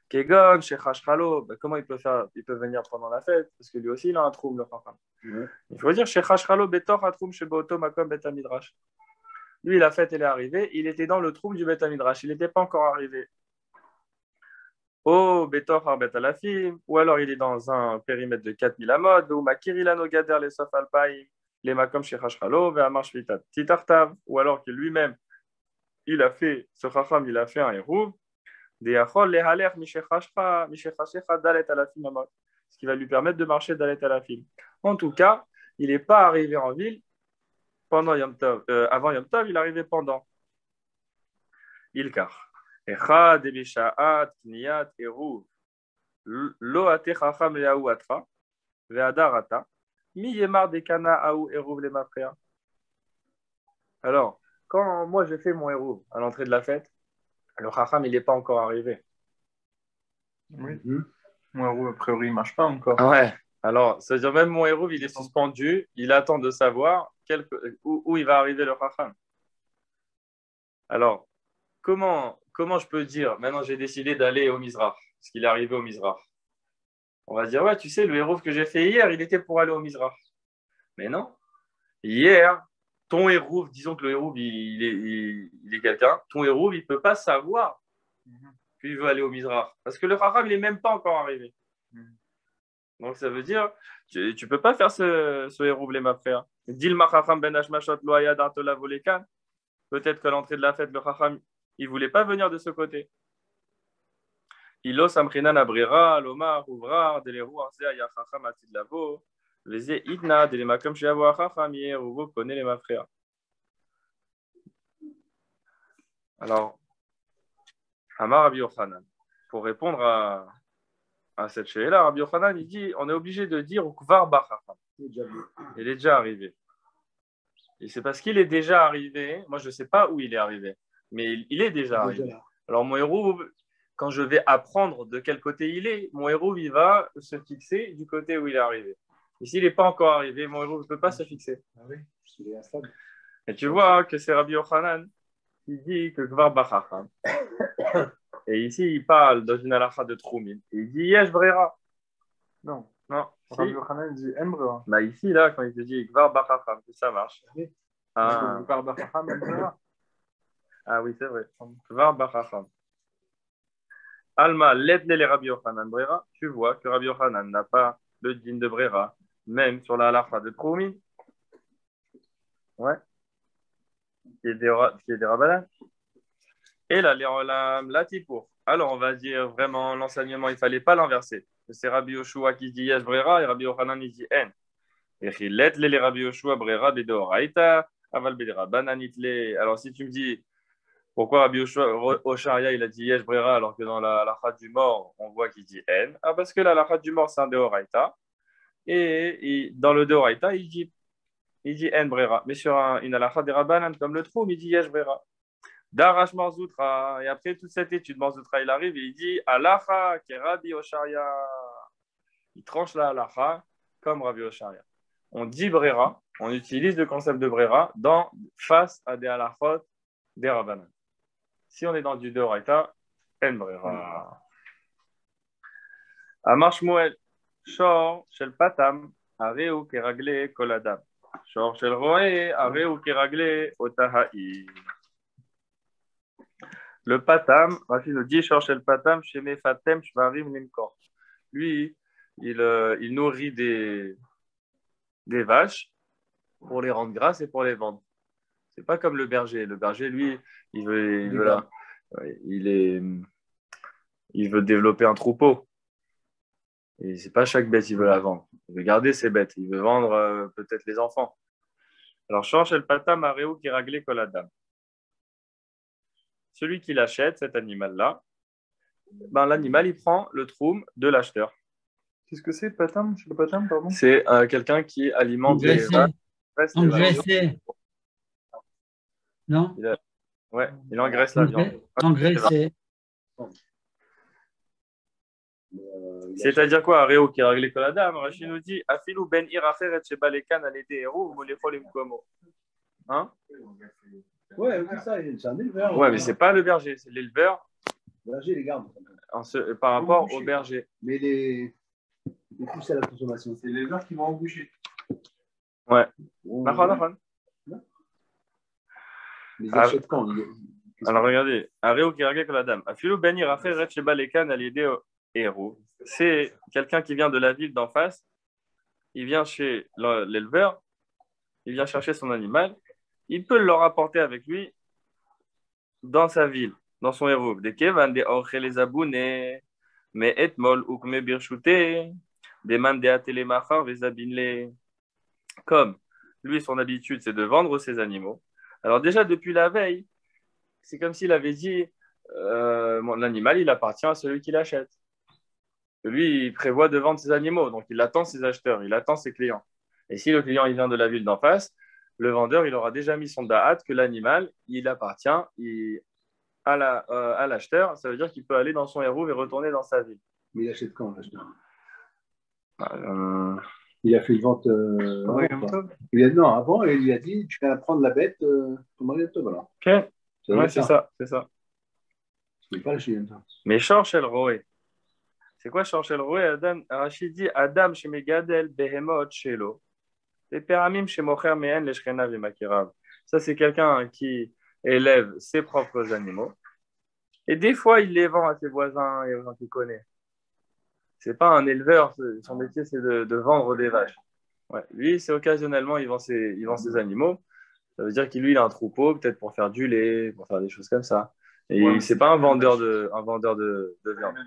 Kegon, Shechash Chalo, comment il peut faire? Il peut venir pendant la fête, parce que lui aussi, il a un troum, le chacham. Il faut dire Shechash Chalo, betor atroum sheboto makom bet midrash. Lui, la fête, elle est arrivée. Il était dans le troum du bet midrash. Il n'était pas encore arrivé. Oh, betor harbet alafim, ou alors il est dans un périmètre de 4000 amod, ou makirilano gader les sof alpaim, les makom Shechash Chalo, ve'amar shvitat titartav, ou alors que lui-même, il a fait, ce chacham, il a fait un hérouv. Ce qui va lui permettre de marcher d'alet à la file. En tout cas, il n'est pas arrivé en ville pendant Yom Tov. Avant Yom Tov, il est arrivé pendant. Il car. Echad ebishaat kniyat eruv lo ate chacham leahu atra ve'adarata mi yemar dekana ahu eruv le mafrea. Alors, quand moi j'ai fait mon eruv à l'entrée de la fête, le chacham il n'est pas encore arrivé. Oui. Mon héros, a priori, il ne marche pas encore. Ouais. Alors, c'est-à-dire même mon héros, il est suspendu, il attend de savoir où il va arriver le chacham. Alors, comment je peux dire, maintenant j'ai décidé d'aller au Mizrach, parce qu'il est arrivé au Mizrach. On va dire, ouais, tu sais, le héros que j'ai fait hier, il était pour aller au Mizrach. Mais non. Hier, ton héros, disons que le héros, il est quelqu'un, ton héros, il ne peut pas savoir qu'il veut aller au Mizrach, parce que le chacham, il n'est même pas encore arrivé. Donc ça veut dire, tu ne peux pas faire ce héros ma frère. Dilma chacham ben hashmashot lo haya darto la volekan. Peut-être qu'à l'entrée de la fête, le chacham, il ne voulait pas venir de ce côté. Ilo samchinan abrira, lomar, ouvrar, deleru arze aya chacham atid lavo, veze idna, delemakom sheavo chacham hier, uvo connaît les ma frère. Alors, Amar Rabbi Yochanan, pour répondre à cette chéla, Rabbi Yochanan, il dit, on est obligé de dire Ukvar Bachacham. Il est déjà arrivé. Et c'est parce qu'il est déjà arrivé, moi je ne sais pas où il est arrivé, mais il est déjà arrivé. Alors mon héros, quand je vais apprendre de quel côté il est, mon héros il va se fixer du côté où il est arrivé. Et s'il n'est pas encore arrivé, mon héros ne peut pas se fixer. Ah oui, il est instable. Et tu vois que c'est Rabbi Yochanan qui dit que Ukvar Bachacham. Et ici, il parle dans une halakha de Troumin. Il dit Yesh Brera. Non. Non. Rabbi Yochanan dit En Brera. Bah ici, là, quand il te dit Kvar Bachacham, ça marche. Kvar Bachacham En Brera. Ah oui, c'est vrai. Kvar Bachacham. Alma, l'aide les Rabbi Yochanan Brera. Tu vois que Rabbi Yochanan n'a pas le din de Brera, même sur la halakha de Troumin. Ouais. Qui est des Rabbanan. Et là, la tipour. Alors, on va dire vraiment l'enseignement, il ne fallait pas l'inverser. C'est Rabbi Yoshua qui dit Yesh Brera et Rabbi Yochanan il dit En. Et chilet les Rabbi Yoshua Brera bedoraita aval bedera bananitle. Alors, si tu me dis pourquoi Rabbi Yoshua Osharia il a dit Yesh Brera alors que dans la halakha du mort, on voit qu'il dit En. Ah, parce que la halakha du mort, c'est un deoraita. Et dans le deoraita, il dit En Brera. Mais sur une halakha des Rabbanan comme le Troum, il dit Yesh Brera. Darash Marzoutra. Et après toute cette étude, Marzoutra, il arrive et il dit Alacha, qui Rabbi Osharia. Il tranche la Alacha comme Rabbi Osharia. On dit Brera, on utilise le concept de Brera face à des Halachot, des Rabbanan. Si on est dans du Deoraita, en Brera. Amar Shmuel, Shor Shel Patam, Areu Keragle Koladam. Shor Shel Roe, Areu Keragle Otahai. Le Patam, Rachid nous dit Shor Shel Patam, Sheme Fatem, Shvarim Nimkor. Lui, il nourrit des vaches pour les rendre grasses et pour les vendre. C'est pas comme le berger. Le berger, lui, il veut développer un troupeau. Et c'est pas chaque bête, il veut la vendre. Il veut garder ses bêtes. Il veut vendre peut-être les enfants. Alors, Shor Shel Patam Areu Keragle Koladam. Celui qui l'achète, cet animal-là, ben, l'animal, il prend le troum de l'acheteur. Qu'est-ce que c'est, patam? Le patam, pardon? C'est quelqu'un qui alimente les vaches. Engraissé. Non? Il engraisse la viande. Engraissé. C'est-à-dire quoi, Areo qui a réglé Koladam? Rachid nous dit Afilou ben iraferet shebalekan alete eru molecholim komo. Hein? Ouais, c'est ça, c'est un éleveur. Ouais, mais c'est pas le berger, c'est l'éleveur. Le berger les garde. Par rapport au berger. Mais les poussent à la consommation. C'est l'éleveur qui va emboucher. Ouais. D'accord. Les achètent quand? Alors regardez, Areo qui a réglé Koladam. Afilou ben iraferet shebalekan alete eru. C'est quelqu'un qui vient de la ville d'en face. Il vient chez l'éleveur. Il vient chercher son animal. Il peut le rapporter avec lui dans sa ville, dans son héros. Des kevan, des orche les abounes, mais etmol ou kme birchute, des man des atelemachar, des abinle. Comme lui, son habitude, c'est de vendre ses animaux. Alors, déjà, depuis la veille, c'est comme s'il avait dit l'animal, il appartient à celui qui l'achète. Lui, il prévoit de vendre ses animaux, donc il attend ses acheteurs, il attend ses clients. Et si le client il vient de la ville d'en face, le vendeur il aura déjà mis son da'at que l'animal il appartient à l'acheteur. Ça veut dire qu'il peut aller dans son hérouv et retourner dans sa ville. Mais il achète quand, l'acheteur? Euh... Il a fait une vente. Non, avant, il lui a dit tu vas prendre la bête pendant les octobre. Voilà. Ok, ouais, c'est ça. Ce n'est pas lâché comme ça. Mais Shor Shel Roe. C'est quoi Shor Shel Roe? Rachid dit Adam chez Megadel, Behemot, Shelo. Les péramim chez Mocher Mehen, les Shrenav et Makirav. Ça, c'est quelqu'un qui élève ses propres animaux. Et des fois, il les vend à ses voisins et aux gens qu'il connaît. C'est pas un éleveur, son métier, c'est de vendre des vaches. Ouais. Lui, c'est occasionnellement, il vend ses animaux. Ça veut dire qu'il, lui, il a un troupeau, peut-être pour faire du lait, pour faire des choses comme ça. Et c'est pas un vendeur de viande.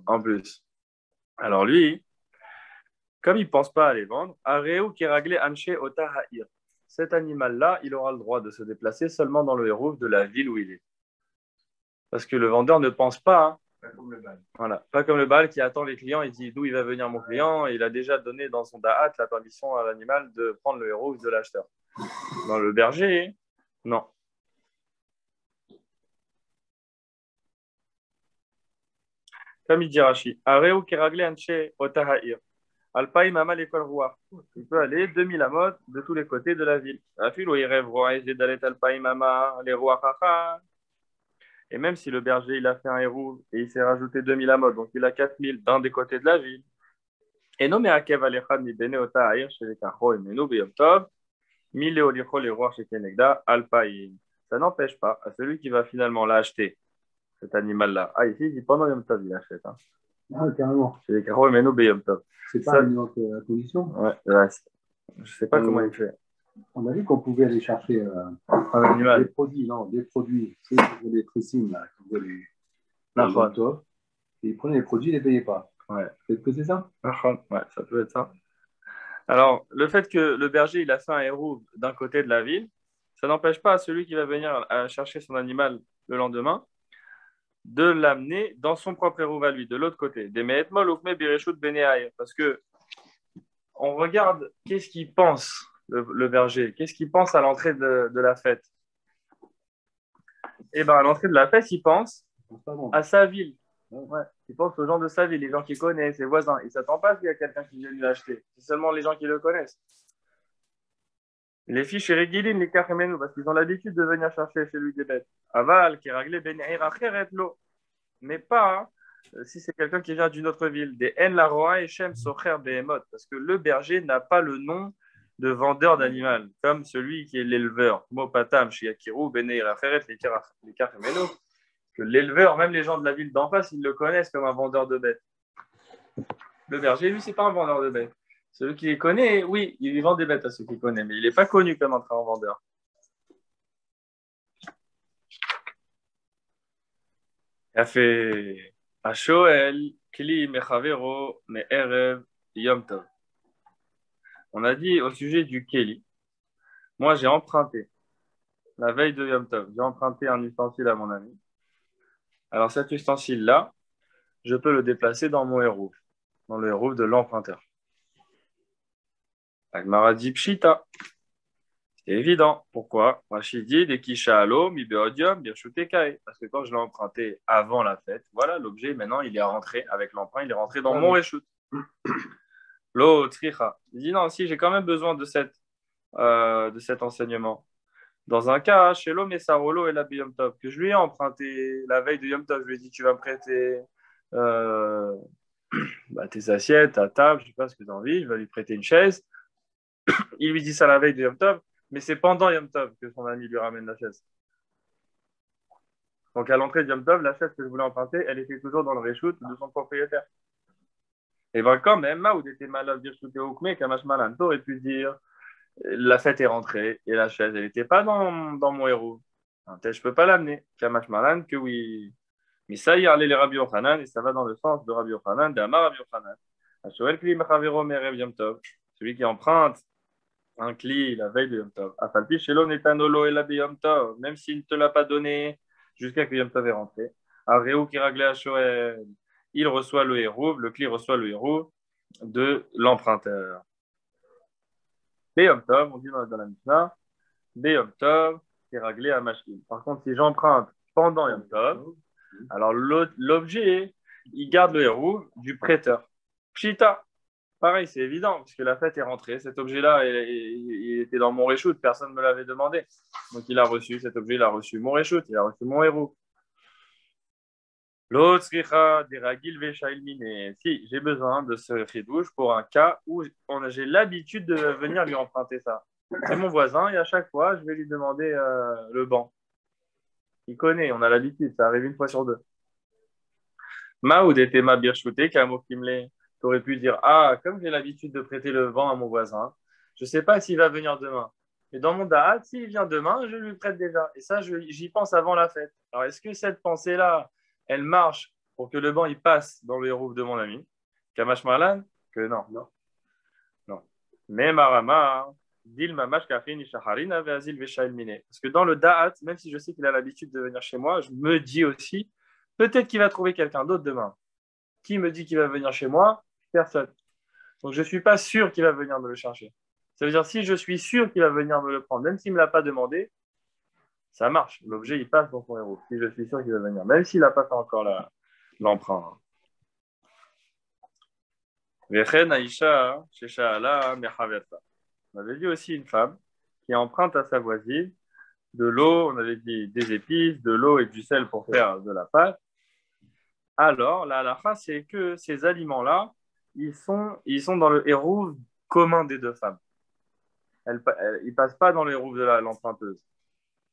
En plus. Alors lui, comme il ne pense pas à les vendre, Areu Keragle Anche Otaha'ir. Cet animal-là, il aura le droit de se déplacer seulement dans le hérouv de la ville où il est. Parce que le vendeur ne pense pas. Hein. Pas comme le bal. Voilà. Pas comme le bal qui attend les clients, il dit d'où il va venir mon client. Et il a déjà donné dans son da'at la permission à l'animal de prendre le hérouv de l'acheteur. Dans le berger, non. Comme il dit Rashi, Areu Keragle Anche Otaha'ir. Alpaï Mama l'école roi. Il peut aller 2000 amot de tous les côtés de la ville. Et même si le berger il a fait un hérou et il s'est rajouté 2000 amot, donc il a 4000 d'un des côtés de la ville. Et non mais Akev Alechad mi bene ota aïr chez les Kacho et Menou Beyom Tov, mille olicho les rois chez Kenegda, Alpaï. Ça n'empêche pas à celui qui va finalement l'acheter, cet animal-là. Ah, ici, il dit pendant Yom Tov, il achète. Hein. Ah, carrément. Chez les Kacho et Menou Beyom Tov. C'est pas une autre condition. Ouais, je ne sais pas comment il fait. On a vu qu'on pouvait aller chercher un animal. Des produits. C'est des tricines, là, qu'on voit les top. Et ils prenaient les produits, ils ne les payaient pas. Ouais. Peut-être que c'est ça? Ouais, ça peut être ça. Alors, le fait que le berger il a fait un hérouv d'un côté de la ville, ça n'empêche pas à celui qui va venir chercher son animal le lendemain de l'amener dans son propre hérouv à lui, de l'autre côté. Parce que on regarde qu'est-ce qu'il pense, le berger, qu'est-ce qu'il pense à l'entrée de la fête. Et ben à l'entrée de la fête, il pense C'est pas bon. à sa ville. Ouais. Il pense aux gens de sa ville, les gens qu'il connaît, ses voisins. Il ne s'attend pas qu'il y a quelqu'un qui vient lui acheter. C'est seulement les gens qui le connaissent. Les filles chez Regilim, les Kachemenou, parce qu'ils ont l'habitude de venir chercher chez lui des bêtes. Aval, qui raglait Ben Acheret l'eau. Mais pas si c'est quelqu'un qui vient d'une autre ville. Des En la Roa et Shem Socher Behemot. Parce que le berger n'a pas le nom de vendeur d'animal, comme celui qui est l'éleveur. Mopatam, Shiakiru, Ben Acheret, les Kachemenou. Que l'éleveur, même les gens de la ville d'en face, ils le connaissent comme un vendeur de bêtes. Le berger, lui, c'est pas un vendeur de bêtes. Celui qui les connaît, oui, il vend des bêtes à ceux qui connaissent, mais il n'est pas connu comme un très vendeur. Il a fait Ashoel, Kli, Mechavero, Me'erev, Yom Tov. On a dit au sujet du Keli, moi j'ai emprunté, la veille de Yom Tov, j'ai emprunté un ustensile à mon ami. Alors cet ustensile-là, je peux le déplacer dans mon hérouf, dans le hérouf de l'emprunteur. Agmara dit Pshita. C'est évident. Pourquoi? Rachid dit des Kishalo, Mibeodium, Birchutekai. Parce que quand je l'ai emprunté avant la fête, voilà, l'objet maintenant il est rentré avec l'emprunt, il est rentré dans mon réchute. L'autre, il dit non, si j'ai quand même besoin de cet enseignement. Dans un cas, chez l'homme et Sarolo et la Yom Tov, que je lui ai emprunté la veille de Yom Tov, je lui ai dit tu vas me prêter tes assiettes, ta table, je ne sais pas ce que tu as envie, je vais lui prêter une chaise. Il lui dit ça la veille de Yom Tov, mais c'est pendant Yom Tov que son ami lui ramène la chaise. Donc à l'entrée de Yom Tov, la chaise que je voulais emprunter, elle était toujours dans le réchute de son propriétaire. Et bien quand même, Maoud était malade, Birchouté Oukme, Kamash Malan, t'aurais pu dire la fête est rentrée et la chaise, elle n'était pas dans mon héros. Je ne peux pas l'amener. Kamash Malan, que oui. Mais ça y est, allez les Rabbi Yochanan, et ça va dans le sens de Rabbi Yochanan, d'Amar Rabbi Yochanan. Ashoel Kli Mechavero Merev Yom Tov, celui qui emprunte un cli la veille de Yom Tov. Afalpi Shelo Netanolo et la Yom Tov, même s'il ne te l'a pas donné jusqu'à que Yom Tov est rentré. Areu qui raglait Ashoel, il reçoit le héros, le cli reçoit le héros de l'emprunteur. Yom Tov, on dit dans la Mishnah, Yom Tov, c'est réglé à Mashkin. Par contre, si j'emprunte pendant Yom Tov, alors l'objet, il garde le héros du prêteur. Pshita. Pareil, c'est évident, puisque la fête est rentrée. Cet objet-là, il était dans mon réchoute, personne ne me l'avait demandé. Donc il a reçu, cet objet, il a reçu mon réchoute, il a reçu mon héros. L'autre, si j'ai besoin de ce chidouche pour un cas où j'ai l'habitude de venir lui emprunter ça. C'est mon voisin et à chaque fois, je vais lui demander le banc. Il connaît, on a l'habitude, ça arrive une fois sur deux. Maoud était ma birchouté, Kamokimle. Tu aurais pu dire, comme j'ai l'habitude de prêter le vent à mon voisin, je ne sais pas s'il va venir demain. Mais dans mon da'at, s'il vient demain, je lui prête déjà. Et ça, j'y pense avant la fête. Alors, est-ce que cette pensée-là, elle marche pour que le banc il passe dans le hérouf de mon ami? Kamash Marlan? Que non. Non. Mais Marama, Dil Mamash Kafin Ishaharina Veazil Veshail Mine. Parce que dans le da'at, même si je sais qu'il a l'habitude de venir chez moi, je me dis aussi, peut-être qu'il va trouver quelqu'un d'autre demain. Qui me dit qu'il va venir chez moi? Personne. Donc, je ne suis pas sûr qu'il va venir me le chercher. Ça veut dire, si je suis sûr qu'il va venir me le prendre, même s'il ne me l'a pas demandé, ça marche. L'objet, il passe dans son héros. Si je suis sûr qu'il va venir, même s'il n'a pas fait encore l'emprunt. On avait dit aussi une femme qui emprunte à sa voisine de l'eau, on avait dit des épices, de l'eau et du sel pour faire de la pâte. Alors, la halakha, c'est que ces aliments-là, ils sont dans le hérouf commun des deux femmes. Ils ne passent pas dans le hérouf de l'emprunteuse.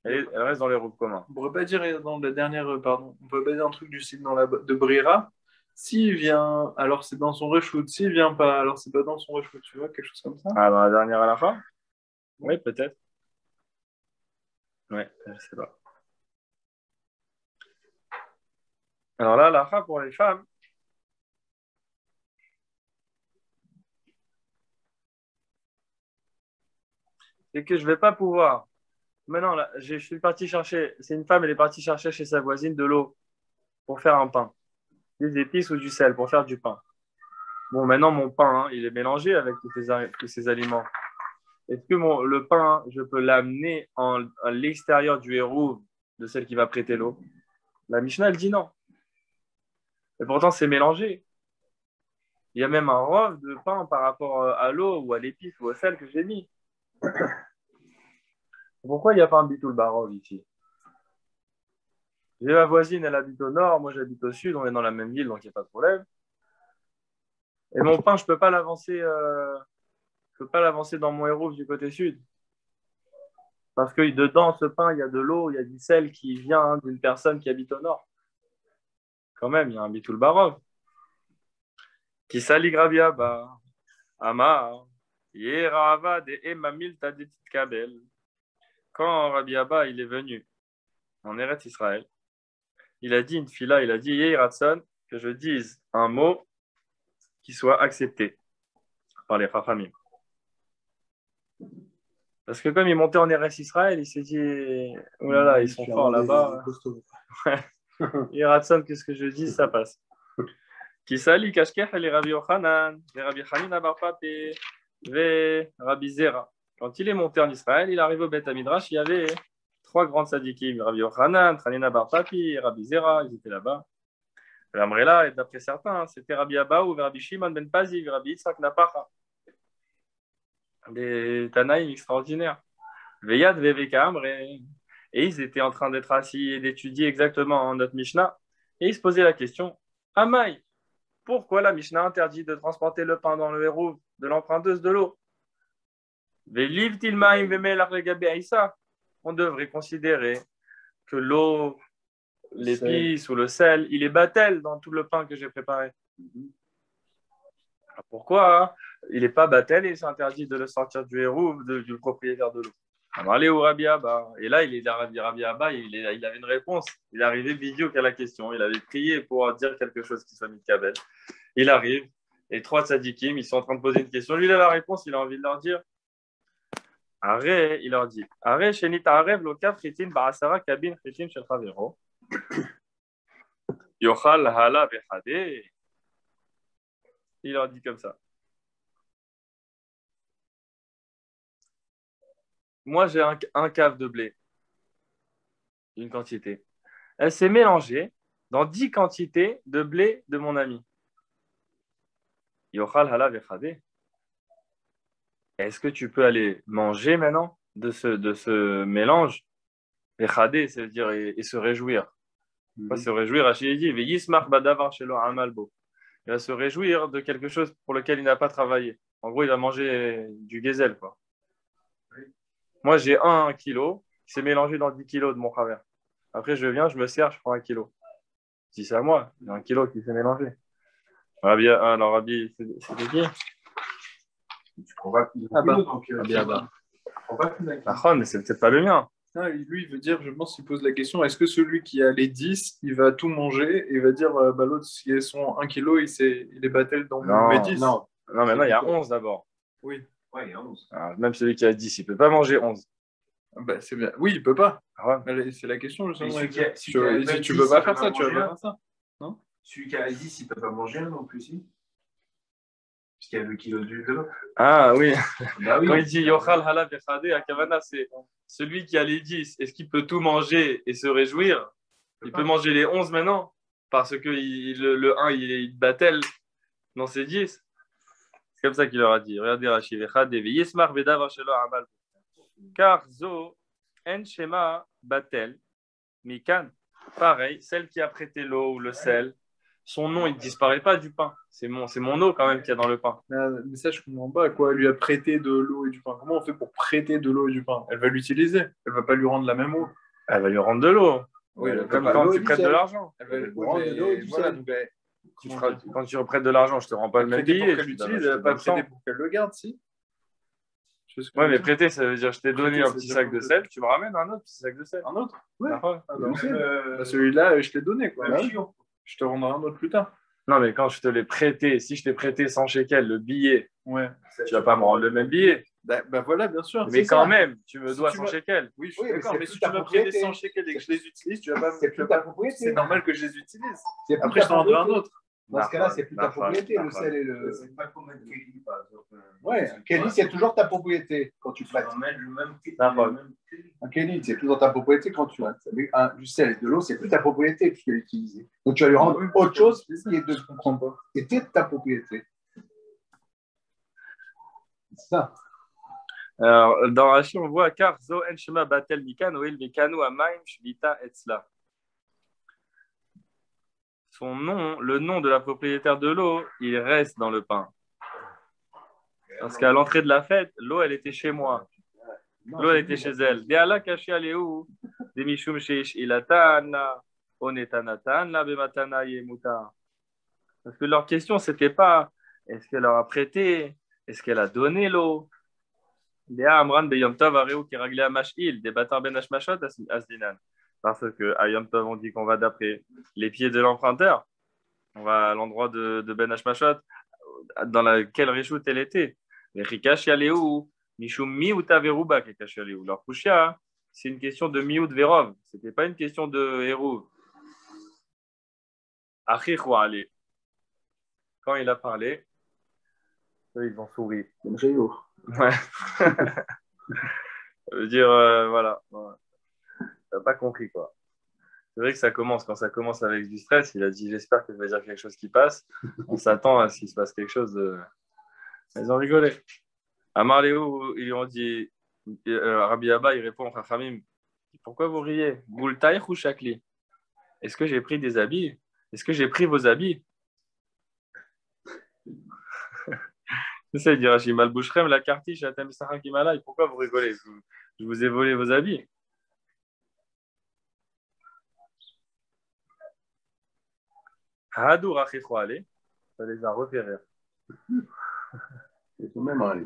Elle reste dans le hérouf commun. On ne pourrait pas dire dans la dernière, pardon, on peut pas dire un truc du style de Brira. S'il vient, alors c'est dans son reshoot. S'il vient pas, alors c'est pas dans son reshoot. Tu vois, quelque chose comme ça. Dans la dernière halakha? Oui, peut-être. Oui, je ne sais pas. Alors là, halakha pour les femmes, c'est que je ne vais pas pouvoir. Maintenant, là, je suis parti chercher, c'est une femme, elle est partie chercher chez sa voisine de l'eau pour faire un pain, des épices ou du sel pour faire du pain. Bon, maintenant, mon pain, il est mélangé avec tous ces aliments. Est-ce que le pain, je peux l'amener à l'extérieur du hérouf de celle qui va prêter l'eau? La Mishnah, elle dit non. Et pourtant, c'est mélangé. Il y a même un rov de pain par rapport à l'eau ou à l'épice ou au sel que j'ai mis. Pourquoi il n'y a pas un bitoul barov ici? J'ai ma voisine, elle habite au nord, moi j'habite au sud, on est dans la même ville, donc il n'y a pas de problème. Et mon pain, je ne peux pas l'avancer dans mon héros du côté sud. Parce que dedans, ce pain, il y a de l'eau, il y a du sel qui vient d'une personne qui habite au nord. Quand même, il y a un bitoul barov. Qui sali graviaba, Amar, Yerava de Emamil Tadit Kabel. Quand Rabbi Abba il est venu en Eretz Israël, il a dit une fila, il a dit Yehiratson, que je dise un mot qui soit accepté par les Chachamim. Parce que comme il montait en Eretz Israël, il s'est dit oh là là, ils sont forts là-bas. Yehiratson, qu'est-ce que je dis, ça passe. Qui sali kashkeh les Rabbi Yochanan, les Rabbi Hanina bar Pape, les Rabbi Zera. Quand il est monté en Israël, il arrive au Beth Midrash, il y avait 3 grands tzadikim, Rabbi Yochanan, Hanina bar Pape, Rabbi Zera, ils étaient là-bas. L'Amrela, et d'après certains, c'était Rabbi Abaou, Rabbi Shimon ben Pazi, Rabbi Yitzhak Napacha. Des Tanaïm extraordinaires. Veyad Veveka Amre. Et ils étaient en train d'être assis et d'étudier exactement notre Mishnah. Et ils se posaient la question Amaï, pourquoi la Mishnah interdit de transporter le pain dans le héros de l'emprunteuse de l'eau? On devrait considérer que l'eau, l'épice ou le sel, il est battel dans tout le pain que j'ai préparé. Pourquoi il n'est pas battel et c'est interdit de le sortir du héros du propriétaire de l'eau? Allez au Rabbi Abba. Et là, Rabbi Abba, il avait une réponse. Il est arrivé vidéo qu'à la question. Il avait prié pour dire quelque chose qui soit mis de kabel. Il arrive, et 3 tzadikim, ils sont en train de poser une question. Lui, il a la réponse, il a envie de leur dire. Arrête, il leur dit. Arrête, Shenit Arev, Lokav, Chitin, Barasara, Kabin, Chitin, Shel Chavero. Yochal, Hala, Vechade. Il leur dit comme ça. Moi, j'ai un cave de blé, une quantité. Elle s'est mélangée dans 10 quantités de blé de mon ami. Yochal hala vechade. Est-ce que tu peux aller manger maintenant de ce mélange? Vechade, ça veut dire et se réjouir. Pas se réjouir, Rachid dit, Veyismach badavar shelo amalbo. Il va se réjouir de quelque chose pour lequel il n'a pas travaillé. En gros, il va manger du gazelle, quoi. Moi, j'ai 1 kilo qui s'est mélangé dans 10 kilos de mon travers. Après, je viens, je me sers, je prends 1 kilo. Si c'est à moi, il y a 1 kilo qui s'est mélangé. Alors, Rabbi, c'est qui? Tu prends pas plus d'un kilo, donc Rabbi Abba. tu prends pas plus d'un kilo. Ah, mais c'est peut-être pas le mien. Ah, lui, il veut dire, je pense qu'il pose la question, est-ce que celui qui a les 10, il va tout manger et il va dire, bah, l'autre, s'il a son 1 kilo, il est battel dans mes 10? Non, maintenant, il y a 11 d'abord. Oui. ouais, il y a 11. Alors, même celui qui a 10, il ne peut pas manger 11. Bah, c'est bien. Oui, il peut pas. Ah ouais. Mais c'est la question, justement. Mais Si tu peux pas faire ça, tu vas pas faire ça. Non? Celui qui a 10, il peut pas manger un non plus, si. Puisqu'il y a 2 kilos d'huile de l'eau. Ah oui. Bah oui. Quand il dit Yochal Hala Vechade, à Kavana, c'est celui qui a les 10. Est-ce qu'il peut tout manger et se réjouir? Il peut manger les 11 maintenant parce que le 1, il battel dans ses 10. C'est comme ça qu'il leur a dit. Regardez Rashi Vechade, Yismar Bedavar Shelo Amal. Car Zo En Shema Batel Mikan. Pareil, celle qui a prêté l'eau ou le sel, son nom, il ne disparaît pas du pain. C'est mon eau quand même qu'il y a dans le pain. Mais ça, je ne comprends pas à quoi elle lui a prêté de l'eau et du pain. Comment on fait pour prêter de l'eau et du pain? Elle va l'utiliser. Elle ne va pas lui rendre la même eau. Elle va lui rendre de l'eau. Oui, comme quand tu prêtes de l'argent. Elle va lui rendre de l'eau et du sel. Quand tu reprêtes de l'argent, je ne te rends pas le même billet. Pour qu'elle l'utilise, elle va pas prêter pour qu'elle le garde, si. Ouais, mais prêter, ça veut dire je t'ai donné un petit sac de sel, tu me ramènes un autre petit sac de sel. Un autre? Ouais. Celui-là, je t'ai donné, quoi. Je te rendrai un autre plus tard. Non, mais quand je te l'ai prêté, si je t'ai prêté 100 shekels, le billet, ouais. Tu vas pas me rendre le même billet. Bah voilà, bien sûr. Mais quand même, tu me dois 100 shekels. Oui, je suis d'accord, mais si tu m'as prêté 100 shekels et que je les utilise, tu vas pas me... C'est normal que je les utilise. Après, je t'en rendrai un autre. Dans ce cas-là, c'est plus ta propriété, le sel et le. C'est pas comme un Kelly, par exemple. Ouais, un Kelly, c'est toujours ta propriété quand tu prêtes. Un Kelly, c'est toujours ta propriété quand tu prêtes. Du sel et de l'eau, c'est plus ta propriété puisqu'elle est utilisée. Donc tu vas lui rendre autre chose qui est de était de ta propriété. C'est ça. Alors, dans Rashi, on voit car zo en shema batel mikan oil mikanu amaim shvita etzla. Son nom, le nom de la propriétaire de l'eau, il reste dans le pain. Parce qu'à l'entrée de la fête, l'eau, elle était chez moi. L'eau, elle était chez elle. De ala kashi aleu, de mishum sheish ilatana, onetanatan, la bematana yemuta. Parce que leur question, c'était pas est-ce qu'elle leur a prêté, est-ce qu'elle a donné l'eau. Léa Amran Beyom Tov Areu qui réglait à Mashil, des bâtards Ben Hashmashot Asdinan. Parce qu'à Yom Tov, on dit qu'on va d'après les pieds de l'emprunteur. On va à l'endroit de Ben Hashmashot, dans laquelle Réchout elle était. Les Rikash Yaleu, Mishum Miuta Veruba, Kekash Yaleu. Leur Kushia, c'est une question de Miut Verov. Ce n'était pas une question de Hérouv. Achichwa Ali. Quand il a parlé, eux, ils ont souri. Ouais. Ça veut dire, voilà. T'as pas compris, quoi. C'est vrai que ça commence, quand ça commence avec du stress, il a dit, j'espère que je vais dire quelque chose qui passe. On s'attend à ce qu'il se passe quelque chose de... Ils ont rigolé. Amar Léo, ils lui ont dit, Rabbi Abba, il répond, Chachamim, pourquoi vous riez? Goultaï ou Chakli? Est-ce que j'ai pris des habits? Est-ce que j'ai pris vos habits? C'est dire Rachid Malbouchrem, la cartiche, Atem Sahak Himalay. Pourquoi vous rigolez? Je vous ai volé vos habits. Hadou Rachicho Ale, ça les a refait rire. Ils sont même allés.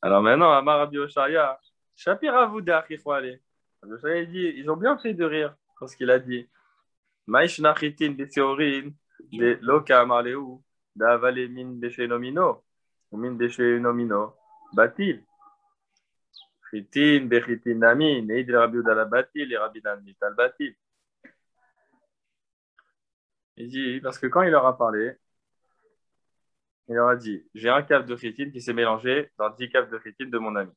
Alors maintenant, Amar Rabbi Oshaya, Shapira vous d'Achicho Ale. Rabbi Oshaya dit, ils ont bien fait de rire quand ce qu'il a dit. Maïshna Chitin des théorines, des Loka Amarleu, d'Avale Min Deshe Nomino, ou Min Deshe Nomino, Batil. Chitin, Bechitin Nami, Neid Rabbi Udala Batil, et Rabbi Dan Mital Batil. Il dit, parce que quand il leur a parlé, il leur a dit, j'ai un caf de chitine qui s'est mélangé dans 10 cafes de chitine de mon ami.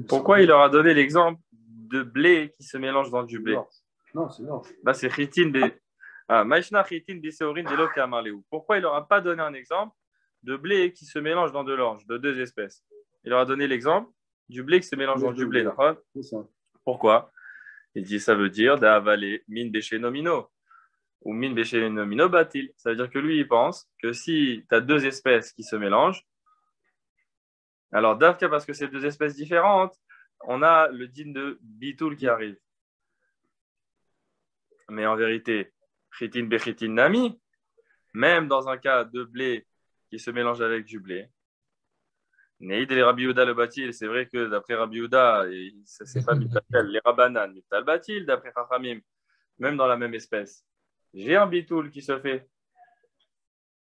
Pourquoi il leur a donné l'exemple de blé qui se mélange dans du blé? Non, c'est non. Bah, c'est chitine des... Maïshna chitine des séorines des loka amarleu. Pourquoi il leur a pas donné un exemple de blé qui se mélange dans de l'orge, de deux espèces? Il leur a donné l'exemple du blé qui se mélange dans du blé. C'est ça. Pourquoi? Il dit, ça veut dire d'avaler min béché nomino ou min béché nomino batil. Ça veut dire que lui, il pense que si tu as deux espèces qui se mélangent, alors d'Afka, parce que c'est deux espèces différentes, on a le din de bitoul qui arrive. Mais en vérité, chitin bechitin nami, même dans un cas de blé qui se mélange avec du blé, Neid et Rabbi Yehuda le batil, c'est vrai que d'après Rabbi Yehuda, c'est pas mital, les Rabbanan, mital batil, d'après Chachamim, même dans la même espèce. J'ai un bitoul qui se fait.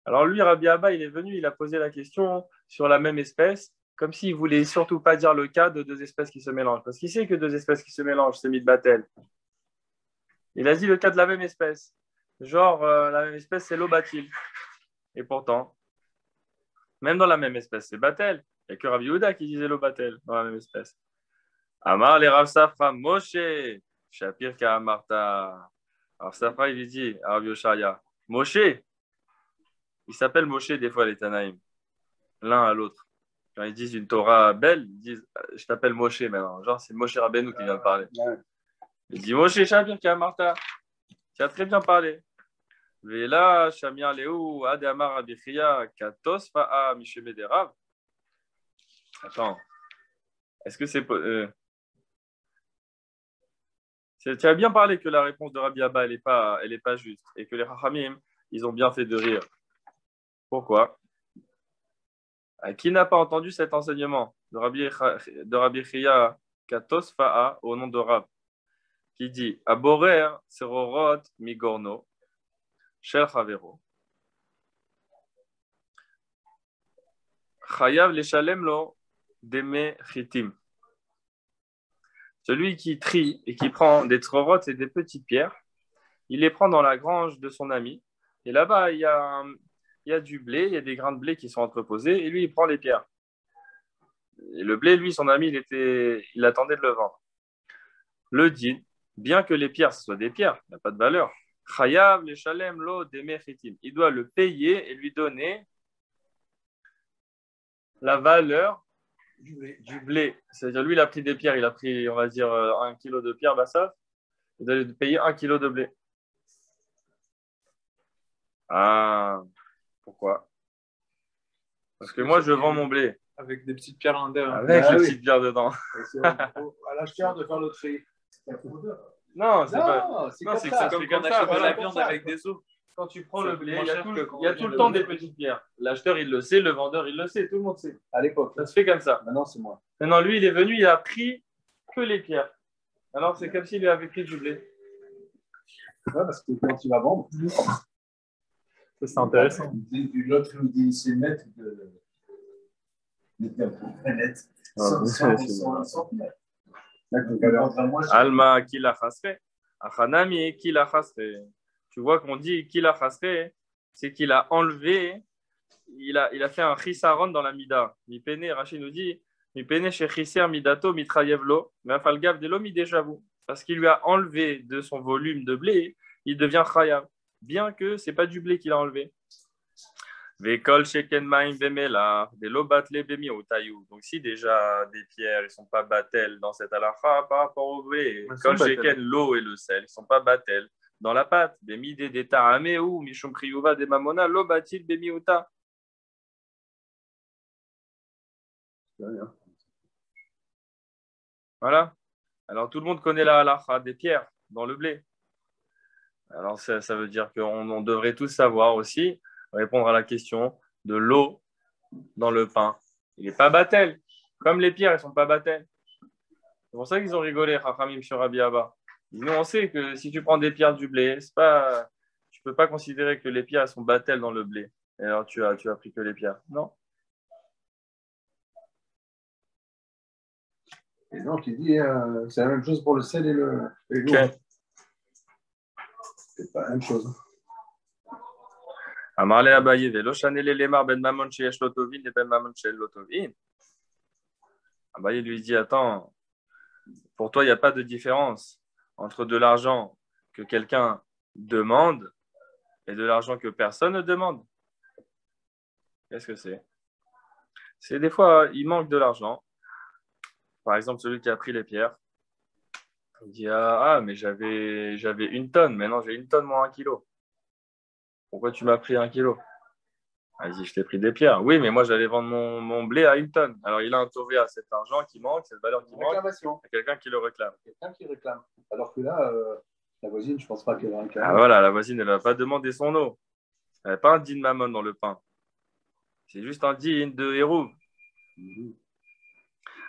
Alors lui, Rabbi Abba, il est venu, il a posé la question sur la même espèce, comme s'il voulait surtout pas dire le cas de deux espèces qui se mélangent. Parce qu'il sait que deux espèces qui se mélangent, c'est mitbatel. Il a dit le cas de la même espèce. Genre, la même espèce, c'est l'obatil. Et pourtant, même dans la même espèce, c'est batel. Il n'y a que Rabbi Yehuda qui disait l'obatel dans la même espèce. Amar les Rav Safra Moshe, Shapir ka Amarta. Rav Safra, il dit à Rabbi Oshaya, Moshe, il s'appelle Moshe des fois les Tanaïm, l'un à l'autre. Quand ils disent une Torah belle, ils disent je t'appelle Moshe maintenant. Genre, c'est Moshe Rabbeinu qui vient de parler. Il dit Moshe Shapir ka Amarta, tu as très bien parlé. Vela Shamir Leu Ade Amar Abichia Katos Fa'a Misheme Derav. Attends, est-ce que c'est. Tu as bien parlé que la réponse de Rabbi Abba, elle est pas juste et que les Chachamim, ils ont bien fait de rire. Pourquoi? Qui n'a pas entendu cet enseignement de Rabbi Chia Katosfa'a, au nom de Rav, qui dit Aborer serorot migorno, shel chavero. Chayav leshalem lo deme chitim. Celui qui trie et qui prend des trorot et des petites pierres, il les prend dans la grange de son ami. Et là-bas, il y a du blé, il y a des grains de blé qui sont entreposés, et lui, il prend les pierres. Et le blé, lui, son ami, il attendait de le vendre. Le dit, bien que les pierres, ce soient des pierres, il n'y a pas de valeur. Chayav leshalem lo deme chitim. Il doit le payer et lui donner la valeur du blé. C'est-à-dire, lui, il a pris des pierres, il a pris, on va dire, 1 kilo de pierre, ça, il doit lui payer 1 kilo de blé. Ah, pourquoi? Parce que moi, je vends mon blé. Avec des petites pierres en l'intérieur. Avec les petites pierres dedans. À l'acheteur de faire le tri. Non, c'est pas. C'est Non, comme c'est ça. comme ça. Achète de la Voilà. viande avec des os. Quand tu prends le blé, moins il y a cher tout, que quand il y a on tout le vend temps le des blé. petites pierres. L'acheteur, il le sait, le vendeur, il le sait, tout le monde sait. À l'époque. Ça se fait comme ça. Maintenant, c'est moi. Maintenant, lui, il est venu, il a pris que les pierres. Alors, c'est comme s'il lui avait pris du blé. Ouais, parce que quand tu vas vendre, Ça, c'est intéressant. L'autre nous dit c'est net de. Net. Alma kila chasre, achanami kila chasre. Tu vois qu'on dit kila chasre, c'est qu'il a enlevé, il a fait un chisaron dans la mida. Mipene, Rachid nous dit, mipene chez chiser midato mitrayevlo, mais afalgav de l'homme idéjavu. Parce qu'il lui a enlevé de son volume de blé, il devient chayav. Bien que ce n'est pas du blé qu'il a enlevé. Vekol sheken maim vemela, de lobatle bemi otayou. Donc, si déjà des pierres, ils ne sont pas batel dans cette halakha par rapport au blé, kol sheken l'eau et le sel, ils ne sont pas batel dans la pâte. Bemi de deta ameu, mishum kriyuva de mamona, lobatil bemi ota. Voilà. Alors, tout le monde connaît la halakha des pierres dans le blé. Alors, ça veut dire qu'on devrait tous savoir aussi répondre à la question de l'eau dans le pain. Il n'est pas batel. Comme les pierres, ils ne sont pas batel. C'est pour ça qu'ils ont rigolé, Chachamim sur Rabbi Abba. Nous, on sait que si tu prends des pierres du blé, tu ne peux pas considérer que les pierres elles sont batel dans le blé. Et alors, tu as pris que les pierres. Non. et donc il dit c'est la même chose pour le sel et l'eau. Okay. C'est pas la même chose. Amarle Abaye, velo chanele lemar ben mamon sheyesh lotovin et ben mamon shel lotovin. Abaye lui dit, attends, pour toi, il n'y a pas de différence entre de l'argent que quelqu'un demande et de l'argent que personne ne demande. Qu'est-ce que c'est? C'est des fois, il manque de l'argent. Par exemple, celui qui a pris les pierres, il dit, ah mais j'avais 1 tonne, maintenant j'ai 1 tonne moins 1 kilo. Pourquoi tu m'as pris 1 kilo? Vas-y, je t'ai pris des pierres. Oui, mais moi, j'allais vendre mon blé à 1 tonne. Alors, il a un tauvé à cet argent qui manque, cette valeur qui manque. Réclamation. Il y a quelqu'un qui le réclame. Quelqu'un qui réclame. Alors que là, la voisine, je ne pense pas qu'elle va réclamer. Ah voilà, la voisine, elle ne va pas demander son eau. Elle n'a pas un din mammon dans le pain. C'est juste un din de héros.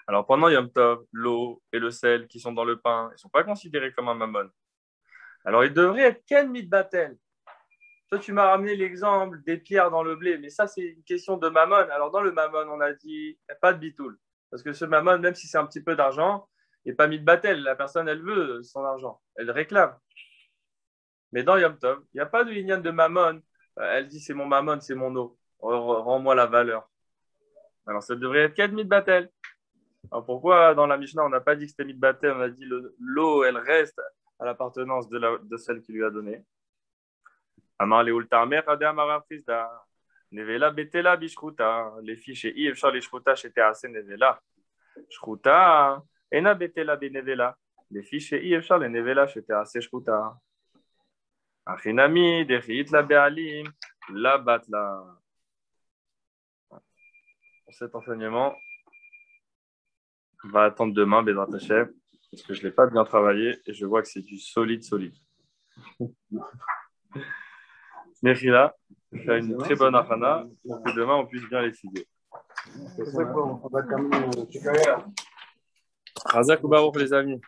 Alors, pendant Yom Tov, l'eau et le sel qui sont dans le pain, ils ne sont pas considérés comme un mammon. Alors, ils devraient être ken mitbatel. Toi, tu m'as ramené l'exemple des pierres dans le blé, mais ça, c'est une question de mammon. Alors, dans le mammon, on a dit pas de bitoul. Parce que ce mammon, même si c'est un petit peu d'argent, il n'est pas mis de batel. La personne, elle veut son argent. Elle réclame. Mais dans Yom Tov, il n'y a pas de lignan de mammon. Elle dit, c'est mon mammon, c'est mon eau. Rends-moi la valeur. Alors, ça devrait être qu'être mis de batel. Alors, pourquoi dans la Mishnah, on n'a pas dit que c'était mis de batel? On a dit l'eau, elle reste à l'appartenance de celle qui lui a donné. Amar leul tarmer ade amar frisda nevela betela bishruta les fiches i efshar les shruta shete ase nevela shruta ena betela benevela les fiches i efshar les nevela shete ase shruta achinami dechit la bealim la batla. Pour cet enseignement, on va attendre demain Bédrat Hashem parce que je ne l'ai pas bien travaillé et je vois que c'est du solide. Mechila, faire une très bonne achana pour que demain on puisse bien l'étudier. C'est ça qu'on va terminer. Razak ou Baruch, les amis.